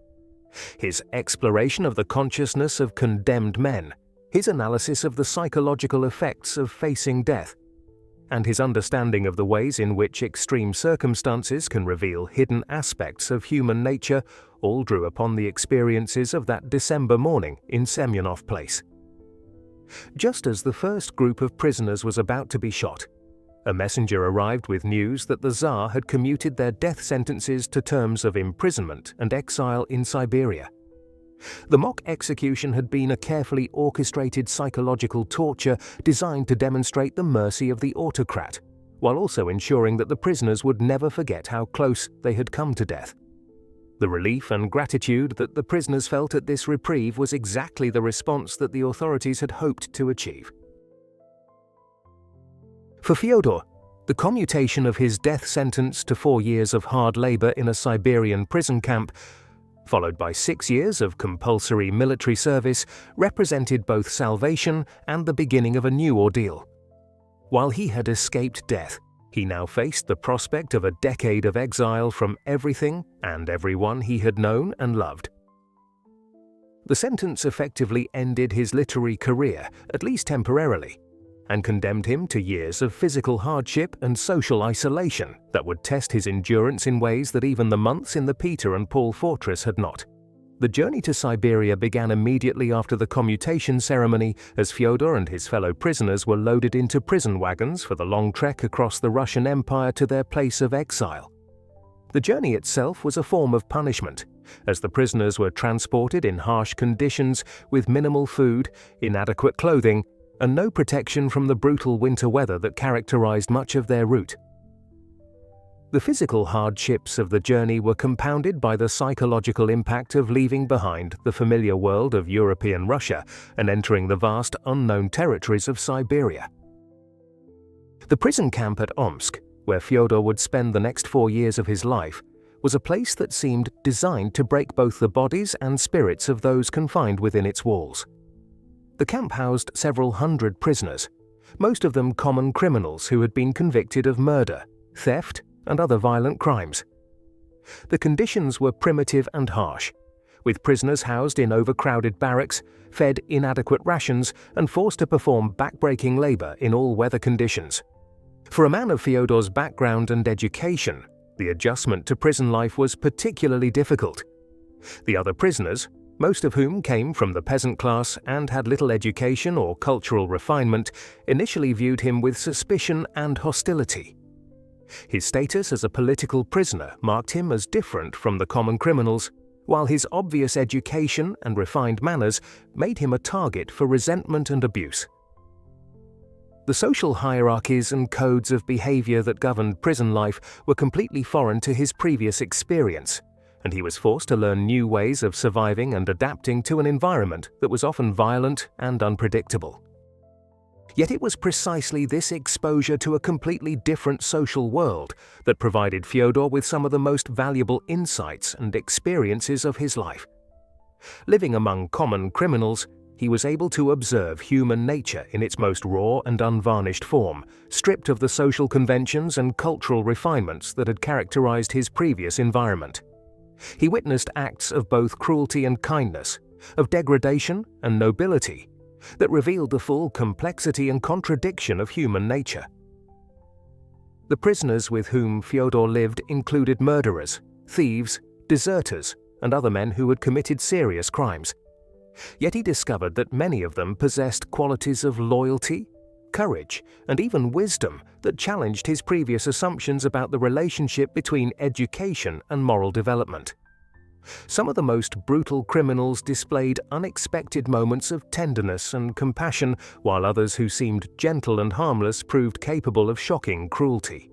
His exploration of the consciousness of condemned men, his analysis of the psychological effects of facing death, and his understanding of the ways in which extreme circumstances can reveal hidden aspects of human nature all drew upon the experiences of that December morning in Semyonov Place. Just as the first group of prisoners was about to be shot, a messenger arrived with news that the Tsar had commuted their death sentences to terms of imprisonment and exile in Siberia. The mock execution had been a carefully orchestrated psychological torture designed to demonstrate the mercy of the autocrat, while also ensuring that the prisoners would never forget how close they had come to death. The relief and gratitude that the prisoners felt at this reprieve was exactly the response that the authorities had hoped to achieve. For Fyodor, the commutation of his death sentence to 4 years of hard labor in a Siberian prison camp, followed by 6 years of compulsory military service, represented both salvation and the beginning of a new ordeal. While he had escaped death, he now faced the prospect of a decade of exile from everything and everyone he had known and loved. The sentence effectively ended his literary career, at least temporarily, and condemned him to years of physical hardship and social isolation that would test his endurance in ways that even the months in the Peter and Paul fortress had not. The journey to Siberia began immediately after the commutation ceremony, as Fyodor and his fellow prisoners were loaded into prison wagons for the long trek across the Russian Empire to their place of exile. The journey itself was a form of punishment, as the prisoners were transported in harsh conditions with minimal food, inadequate clothing, and no protection from the brutal winter weather that characterized much of their route. The physical hardships of the journey were compounded by the psychological impact of leaving behind the familiar world of European Russia and entering the vast unknown territories of Siberia. The prison camp at Omsk, where Fyodor would spend the next 4 years of his life, was a place that seemed designed to break both the bodies and spirits of those confined within its walls. The camp housed several hundred prisoners, most of them common criminals who had been convicted of murder, theft, and other violent crimes. The conditions were primitive and harsh, with prisoners housed in overcrowded barracks, fed inadequate rations, and forced to perform backbreaking labor in all weather conditions. For a man of Fyodor's background and education, the adjustment to prison life was particularly difficult. The other prisoners, most of whom came from the peasant class and had little education or cultural refinement, initially viewed him with suspicion and hostility. His status as a political prisoner marked him as different from the common criminals, while his obvious education and refined manners made him a target for resentment and abuse. The social hierarchies and codes of behavior that governed prison life were completely foreign to his previous experience, and he was forced to learn new ways of surviving and adapting to an environment that was often violent and unpredictable. Yet it was precisely this exposure to a completely different social world that provided Fyodor with some of the most valuable insights and experiences of his life. Living among common criminals, he was able to observe human nature in its most raw and unvarnished form, stripped of the social conventions and cultural refinements that had characterized his previous environment. He witnessed acts of both cruelty and kindness, of degradation and nobility, that revealed the full complexity and contradiction of human nature. The prisoners with whom Fyodor lived included murderers, thieves, deserters, and other men who had committed serious crimes. Yet he discovered that many of them possessed qualities of loyalty, courage, and even wisdom that challenged his previous assumptions about the relationship between education and moral development. Some of the most brutal criminals displayed unexpected moments of tenderness and compassion, while others who seemed gentle and harmless proved capable of shocking cruelty.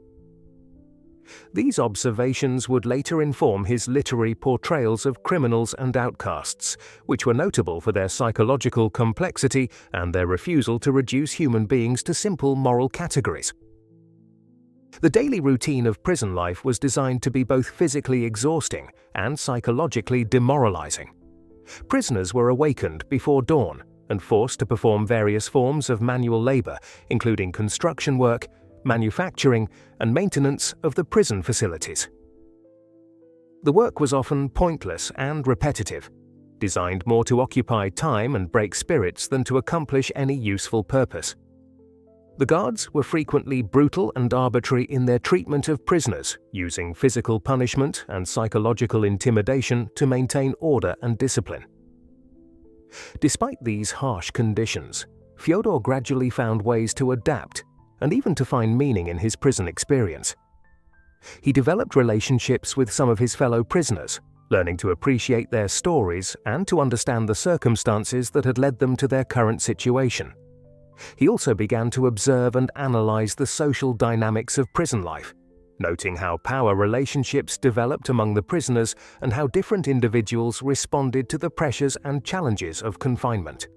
These observations would later inform his literary portrayals of criminals and outcasts, which were notable for their psychological complexity and their refusal to reduce human beings to simple moral categories. The daily routine of prison life was designed to be both physically exhausting and psychologically demoralizing. Prisoners were awakened before dawn and forced to perform various forms of manual labor, including construction work, manufacturing, and maintenance of the prison facilities. The work was often pointless and repetitive, designed more to occupy time and break spirits than to accomplish any useful purpose. The guards were frequently brutal and arbitrary in their treatment of prisoners, using physical punishment and psychological intimidation to maintain order and discipline. Despite these harsh conditions, Fyodor gradually found ways to adapt and even to find meaning in his prison experience. He developed relationships with some of his fellow prisoners, learning to appreciate their stories and to understand the circumstances that had led them to their current situation. He also began to observe and analyze the social dynamics of prison life, noting how power relationships developed among the prisoners and how different individuals responded to the pressures and challenges of confinement.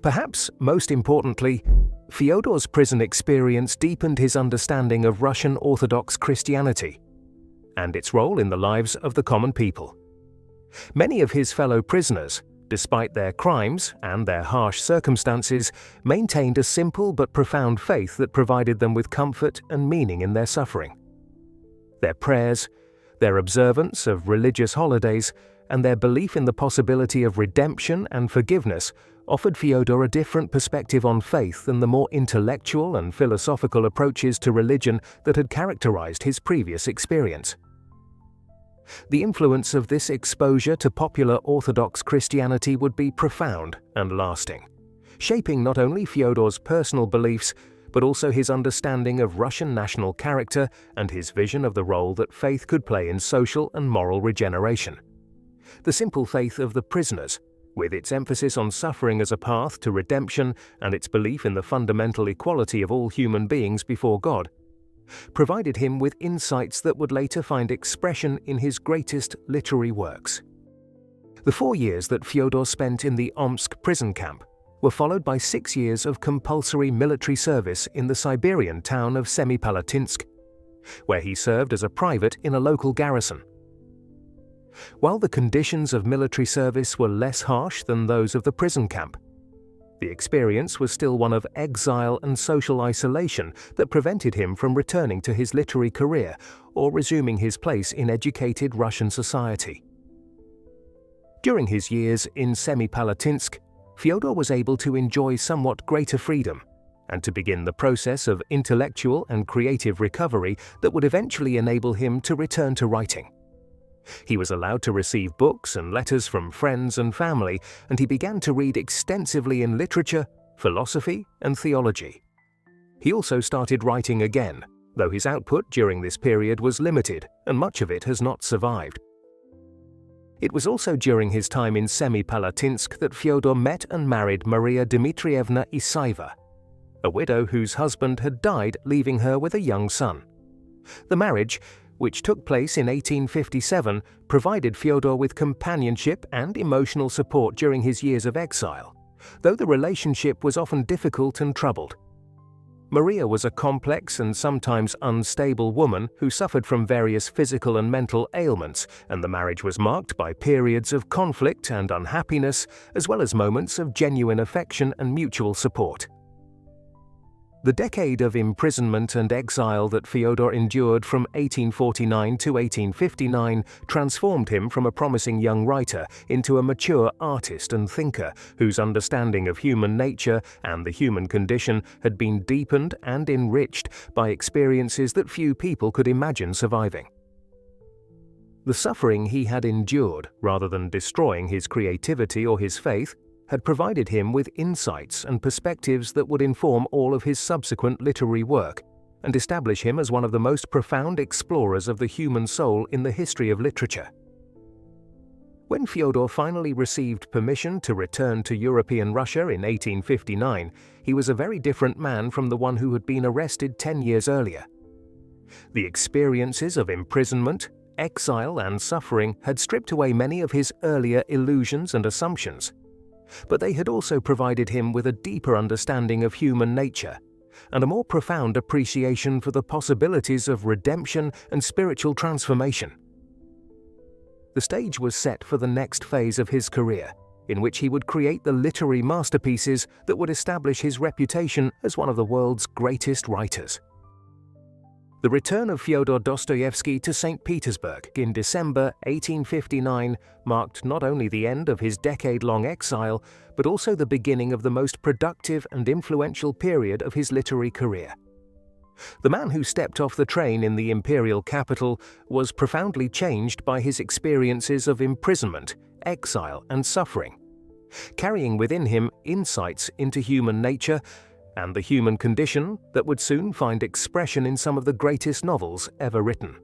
Perhaps most importantly, Fyodor's prison experience deepened his understanding of Russian Orthodox Christianity and its role in the lives of the common people. Many of his fellow prisoners, despite their crimes and their harsh circumstances, maintained a simple but profound faith that provided them with comfort and meaning in their suffering. Their prayers, their observance of religious holidays, and their belief in the possibility of redemption and forgiveness offered Fyodor a different perspective on faith than the more intellectual and philosophical approaches to religion that had characterized his previous experience. The influence of this exposure to popular Orthodox Christianity would be profound and lasting, shaping not only Fyodor's personal beliefs, but also his understanding of Russian national character and his vision of the role that faith could play in social and moral regeneration. The simple faith of the prisoners, with its emphasis on suffering as a path to redemption and its belief in the fundamental equality of all human beings before God, provided him with insights that would later find expression in his greatest literary works. The 4 years that Fyodor spent in the Omsk prison camp were followed by 6 years of compulsory military service in the Siberian town of Semipalatinsk, where he served as a private in a local garrison. While the conditions of military service were less harsh than those of the prison camp, the experience was still one of exile and social isolation that prevented him from returning to his literary career or resuming his place in educated Russian society. During his years in Semipalatinsk, Fyodor was able to enjoy somewhat greater freedom and to begin the process of intellectual and creative recovery that would eventually enable him to return to writing. He was allowed to receive books and letters from friends and family, and he began to read extensively in literature, philosophy, and theology. He also started writing again, though his output during this period was limited, and much of it has not survived. It was also during his time in Semipalatinsk that Fyodor met and married Maria Dmitrievna Isaeva, a widow whose husband had died, leaving her with a young son. The marriage, which took place in 1857, provided Fyodor with companionship and emotional support during his years of exile, though the relationship was often difficult and troubled. Maria was a complex and sometimes unstable woman who suffered from various physical and mental ailments, and the marriage was marked by periods of conflict and unhappiness, as well as moments of genuine affection and mutual support. The decade of imprisonment and exile that Fyodor endured from 1849 to 1859 transformed him from a promising young writer into a mature artist and thinker whose understanding of human nature and the human condition had been deepened and enriched by experiences that few people could imagine surviving. The suffering he had endured, rather than destroying his creativity or his faith, had provided him with insights and perspectives that would inform all of his subsequent literary work and establish him as one of the most profound explorers of the human soul in the history of literature. When Fyodor finally received permission to return to European Russia in 1859, he was a very different man from the one who had been arrested 10 years earlier. The experiences of imprisonment, exile, and suffering had stripped away many of his earlier illusions and assumptions, but they had also provided him with a deeper understanding of human nature and a more profound appreciation for the possibilities of redemption and spiritual transformation. The stage was set for the next phase of his career, in which he would create the literary masterpieces that would establish his reputation as one of the world's greatest writers. The return of Fyodor Dostoevsky to St. Petersburg in December 1859 marked not only the end of his decade-long exile, but also the beginning of the most productive and influential period of his literary career. The man who stepped off the train in the imperial capital was profoundly changed by his experiences of imprisonment, exile, and suffering, carrying within him insights into human nature and the human condition that would soon find expression in some of the greatest novels ever written.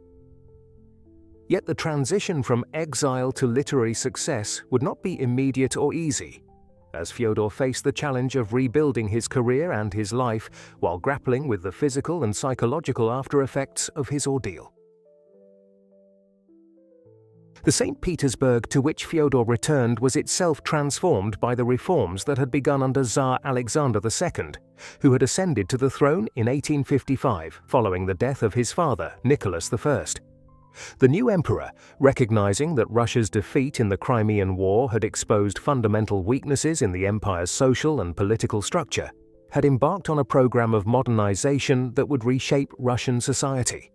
Yet the transition from exile to literary success would not be immediate or easy, as Fyodor faced the challenge of rebuilding his career and his life while grappling with the physical and psychological after-effects of his ordeal. The St. Petersburg to which Fyodor returned was itself transformed by the reforms that had begun under Tsar Alexander II, who had ascended to the throne in 1855 following the death of his father, Nicholas I. The new emperor, recognizing that Russia's defeat in the Crimean War had exposed fundamental weaknesses in the empire's social and political structure, had embarked on a program of modernization that would reshape Russian society.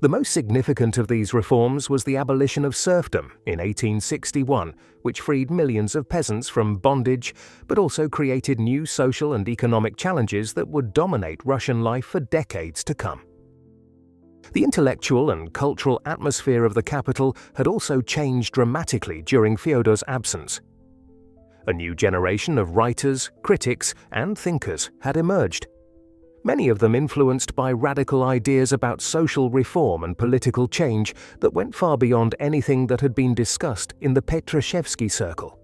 The most significant of these reforms was the abolition of serfdom in 1861, which freed millions of peasants from bondage, but also created new social and economic challenges that would dominate Russian life for decades to come. The intellectual and cultural atmosphere of the capital had also changed dramatically during Fyodor's absence. A new generation of writers, critics, and thinkers had emerged, many of them influenced by radical ideas about social reform and political change that went far beyond anything that had been discussed in the Petrashevsky circle.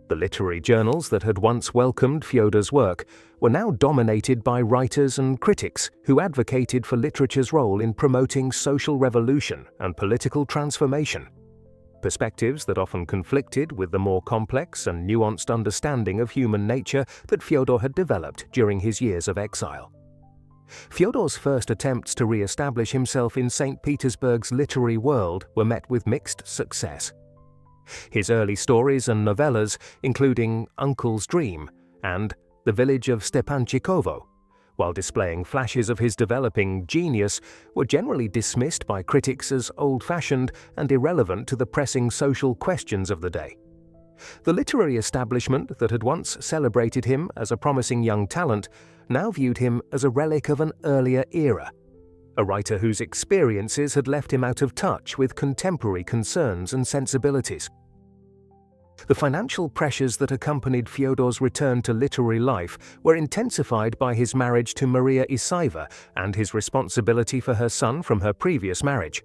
The literary journals that had once welcomed Fyodor's work were now dominated by writers and critics who advocated for literature's role in promoting social revolution and political transformation, perspectives that often conflicted with the more complex and nuanced understanding of human nature that Fyodor had developed during his years of exile. Fyodor's first attempts to re-establish himself in St. Petersburg's literary world were met with mixed success. His early stories and novellas, including Uncle's Dream and The Village of Stepanchikovo, while displaying flashes of his developing genius, were generally dismissed by critics as old-fashioned and irrelevant to the pressing social questions of the day. The literary establishment that had once celebrated him as a promising young talent now viewed him as a relic of an earlier era, a writer whose experiences had left him out of touch with contemporary concerns and sensibilities. The financial pressures that accompanied Fyodor's return to literary life were intensified by his marriage to Maria Isaiva and his responsibility for her son from her previous marriage.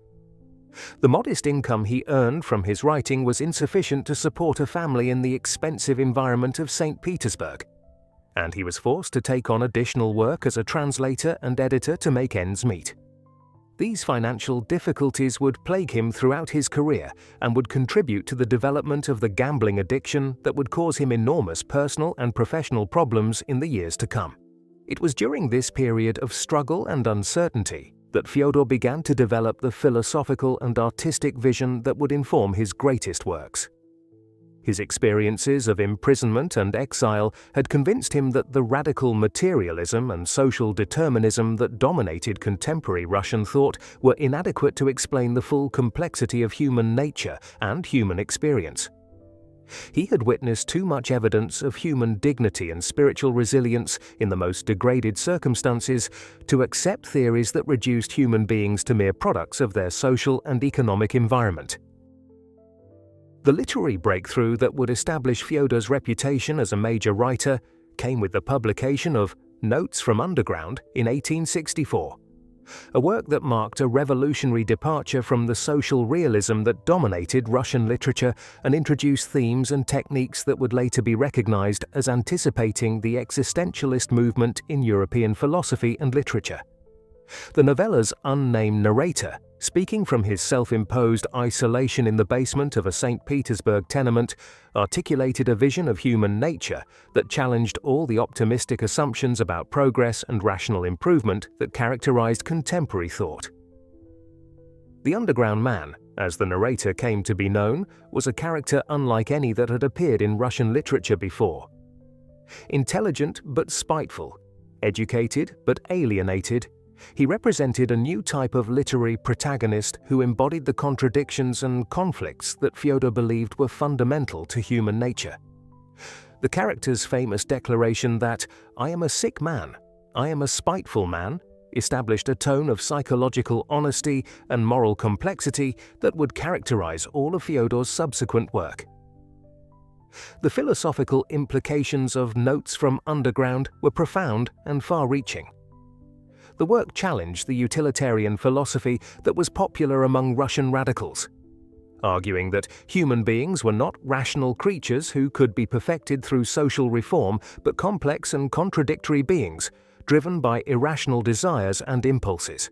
The modest income he earned from his writing was insufficient to support a family in the expensive environment of St. Petersburg, and he was forced to take on additional work as a translator and editor to make ends meet. These financial difficulties would plague him throughout his career and would contribute to the development of the gambling addiction that would cause him enormous personal and professional problems in the years to come. It was during this period of struggle and uncertainty that Fyodor began to develop the philosophical and artistic vision that would inform his greatest works. His experiences of imprisonment and exile had convinced him that the radical materialism and social determinism that dominated contemporary Russian thought were inadequate to explain the full complexity of human nature and human experience. He had witnessed too much evidence of human dignity and spiritual resilience in the most degraded circumstances to accept theories that reduced human beings to mere products of their social and economic environment. The literary breakthrough that would establish Fyodor's reputation as a major writer came with the publication of Notes from Underground in 1864, a work that marked a revolutionary departure from the social realism that dominated Russian literature and introduced themes and techniques that would later be recognized as anticipating the existentialist movement in European philosophy and literature. The novella's unnamed narrator, speaking from his self-imposed isolation in the basement of a St. Petersburg tenement, articulated a vision of human nature that challenged all the optimistic assumptions about progress and rational improvement that characterized contemporary thought. The Underground Man, as the narrator came to be known, was a character unlike any that had appeared in Russian literature before. Intelligent but spiteful, educated but alienated, he represented a new type of literary protagonist who embodied the contradictions and conflicts that Fyodor believed were fundamental to human nature. The character's famous declaration that, "I am a sick man, I am a spiteful man," established a tone of psychological honesty and moral complexity that would characterize all of Fyodor's subsequent work. The philosophical implications of Notes from Underground were profound and far-reaching. The work challenged the utilitarian philosophy that was popular among Russian radicals, arguing that human beings were not rational creatures who could be perfected through social reform, but complex and contradictory beings, driven by irrational desires and impulses.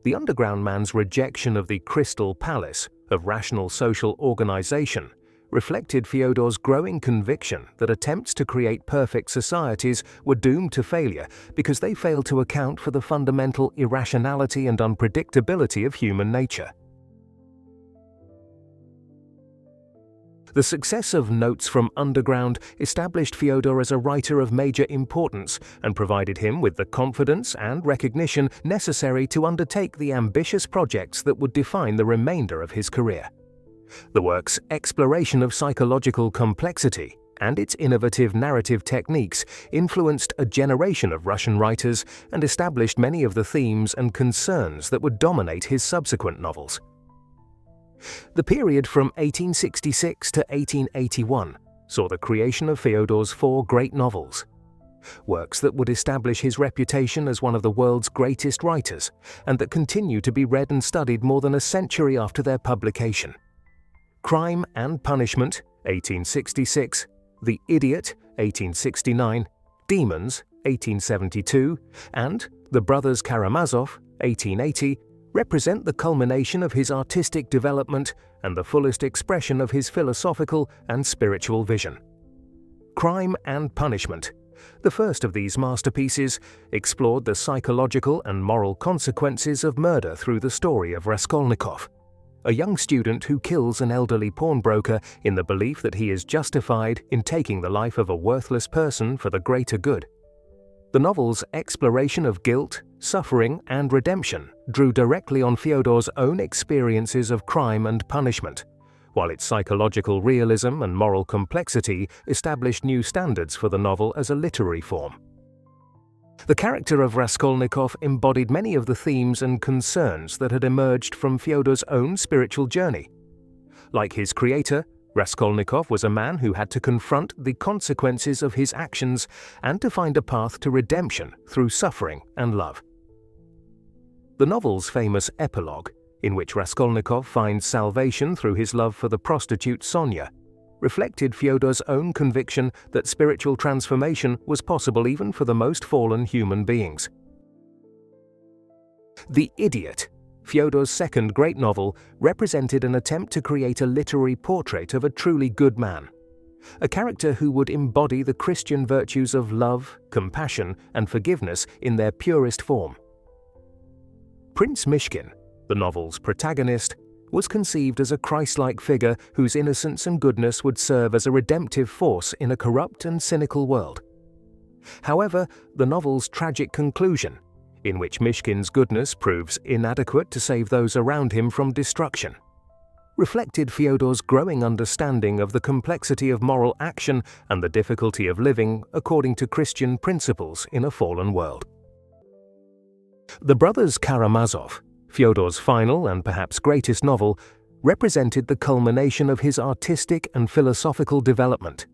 The underground man's rejection of the crystal palace of rational social organization reflected Fyodor's growing conviction that attempts to create perfect societies were doomed to failure because they failed to account for the fundamental irrationality and unpredictability of human nature. The success of Notes from Underground established Fyodor as a writer of major importance and provided him with the confidence and recognition necessary to undertake the ambitious projects that would define the remainder of his career. The work's exploration of psychological complexity and its innovative narrative techniques influenced a generation of Russian writers and established many of the themes and concerns that would dominate his subsequent novels. The period from 1866 to 1881 saw the creation of Fyodor's four great novels, works that would establish his reputation as one of the world's greatest writers and that continue to be read and studied more than a century after their publication. Crime and Punishment, 1866, The Idiot, 1869, Demons, 1872, and The Brothers Karamazov, 1880, represent the culmination of his artistic development and the fullest expression of his philosophical and spiritual vision. Crime and Punishment, the first of these masterpieces, explored the psychological and moral consequences of murder through the story of Raskolnikov, a young student who kills an elderly pawnbroker in the belief that he is justified in taking the life of a worthless person for the greater good. The novel's exploration of guilt, suffering, and redemption drew directly on Fyodor's own experiences of crime and punishment, while its psychological realism and moral complexity established new standards for the novel as a literary form. The character of Raskolnikov embodied many of the themes and concerns that had emerged from Fyodor's own spiritual journey. Like his creator, Raskolnikov was a man who had to confront the consequences of his actions and to find a path to redemption through suffering and love. The novel's famous epilogue, in which Raskolnikov finds salvation through his love for the prostitute Sonia, reflected Fyodor's own conviction that spiritual transformation was possible even for the most fallen human beings. The Idiot, Fyodor's second great novel, represented an attempt to create a literary portrait of a truly good man, a character who would embody the Christian virtues of love, compassion, and forgiveness in their purest form. Prince Mishkin, the novel's protagonist, was conceived as a Christ-like figure whose innocence and goodness would serve as a redemptive force in a corrupt and cynical world. However, the novel's tragic conclusion, in which Mishkin's goodness proves inadequate to save those around him from destruction, reflected Fyodor's growing understanding of the complexity of moral action and the difficulty of living according to Christian principles in a fallen world. The Brothers Karamazov, Fyodor's final and perhaps greatest novel, represented the culmination of his artistic and philosophical development.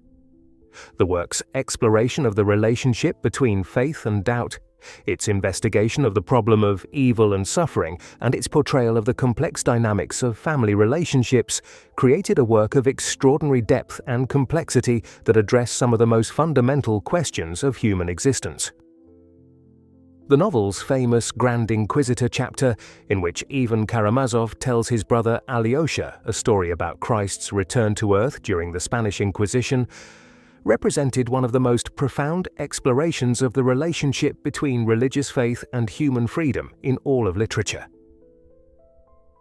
The work's exploration of the relationship between faith and doubt, its investigation of the problem of evil and suffering, and its portrayal of the complex dynamics of family relationships created a work of extraordinary depth and complexity that addressed some of the most fundamental questions of human existence. The novel's famous Grand Inquisitor chapter, in which Ivan Karamazov tells his brother Alyosha a story about Christ's return to earth during the Spanish Inquisition, represented one of the most profound explorations of the relationship between religious faith and human freedom in all of literature.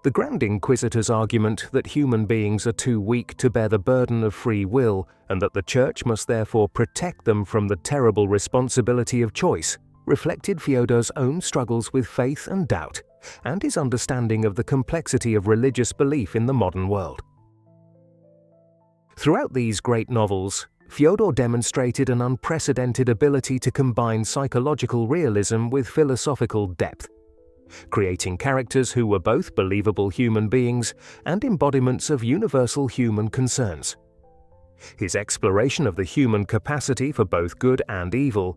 The Grand Inquisitor's argument that human beings are too weak to bear the burden of free will and that the Church must therefore protect them from the terrible responsibility of choice reflected Fyodor's own struggles with faith and doubt, and his understanding of the complexity of religious belief in the modern world. Throughout these great novels, Fyodor demonstrated an unprecedented ability to combine psychological realism with philosophical depth, creating characters who were both believable human beings and embodiments of universal human concerns. His exploration of the human capacity for both good and evil,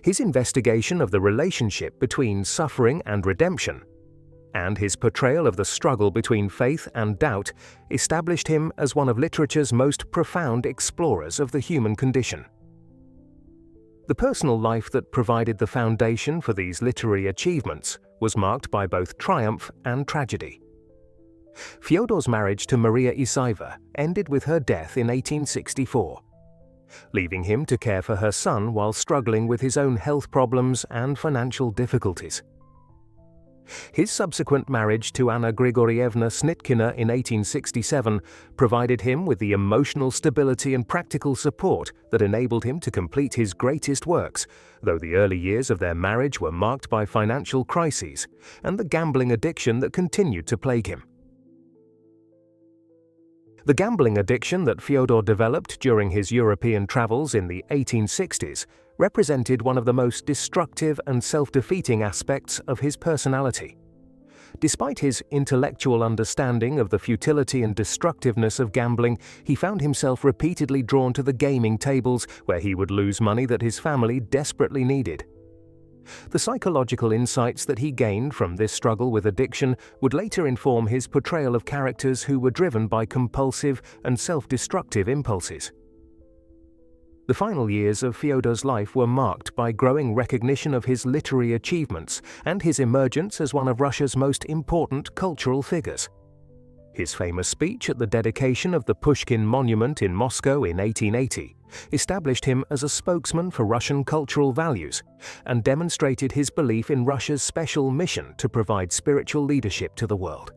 his investigation of the relationship between suffering and redemption, and his portrayal of the struggle between faith and doubt established him as one of literature's most profound explorers of the human condition. The personal life that provided the foundation for these literary achievements was marked by both triumph and tragedy. Fyodor's marriage to Maria Isaeva ended with her death in 1864, leaving him to care for her son while struggling with his own health problems and financial difficulties. His subsequent marriage to Anna Grigorievna Snitkina in 1867 provided him with the emotional stability and practical support that enabled him to complete his greatest works, though the early years of their marriage were marked by financial crises and the gambling addiction that continued to plague him. The gambling addiction that Fyodor developed during his European travels in the 1860s represented one of the most destructive and self-defeating aspects of his personality. Despite his intellectual understanding of the futility and destructiveness of gambling, he found himself repeatedly drawn to the gaming tables where he would lose money that his family desperately needed. The psychological insights that he gained from this struggle with addiction would later inform his portrayal of characters who were driven by compulsive and self-destructive impulses. The final years of Fyodor's life were marked by growing recognition of his literary achievements and his emergence as one of Russia's most important cultural figures. His famous speech at the dedication of the Pushkin Monument in Moscow in 1880 established him as a spokesman for Russian cultural values and demonstrated his belief in Russia's special mission to provide spiritual leadership to the world.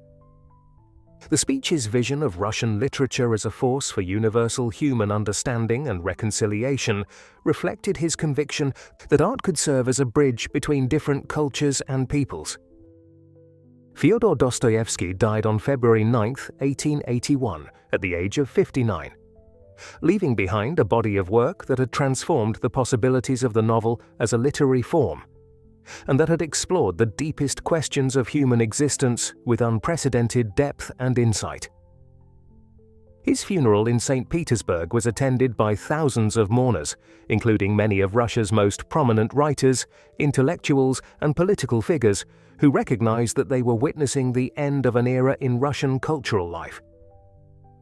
The speech's vision of Russian literature as a force for universal human understanding and reconciliation reflected his conviction that art could serve as a bridge between different cultures and peoples. Fyodor Dostoevsky died on February 9, 1881, at the age of 59, leaving behind a body of work that had transformed the possibilities of the novel as a literary form, and that had explored the deepest questions of human existence with unprecedented depth and insight. His funeral in St. Petersburg was attended by thousands of mourners, including many of Russia's most prominent writers, intellectuals, and political figures who recognized that they were witnessing the end of an era in Russian cultural life.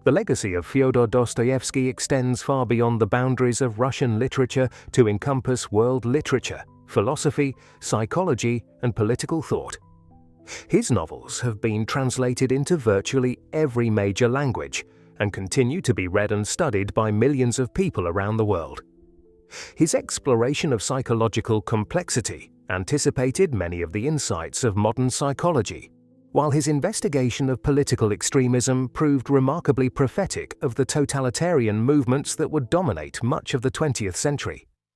The legacy of Fyodor Dostoevsky extends far beyond the boundaries of Russian literature to encompass world literature, philosophy, psychology, and political thought. His novels have been translated into virtually every major language and continue to be read and studied by millions of people around the world. His exploration of psychological complexity anticipated many of the insights of modern psychology, while his investigation of political extremism proved remarkably prophetic of the totalitarian movements that would dominate much of the 20th century.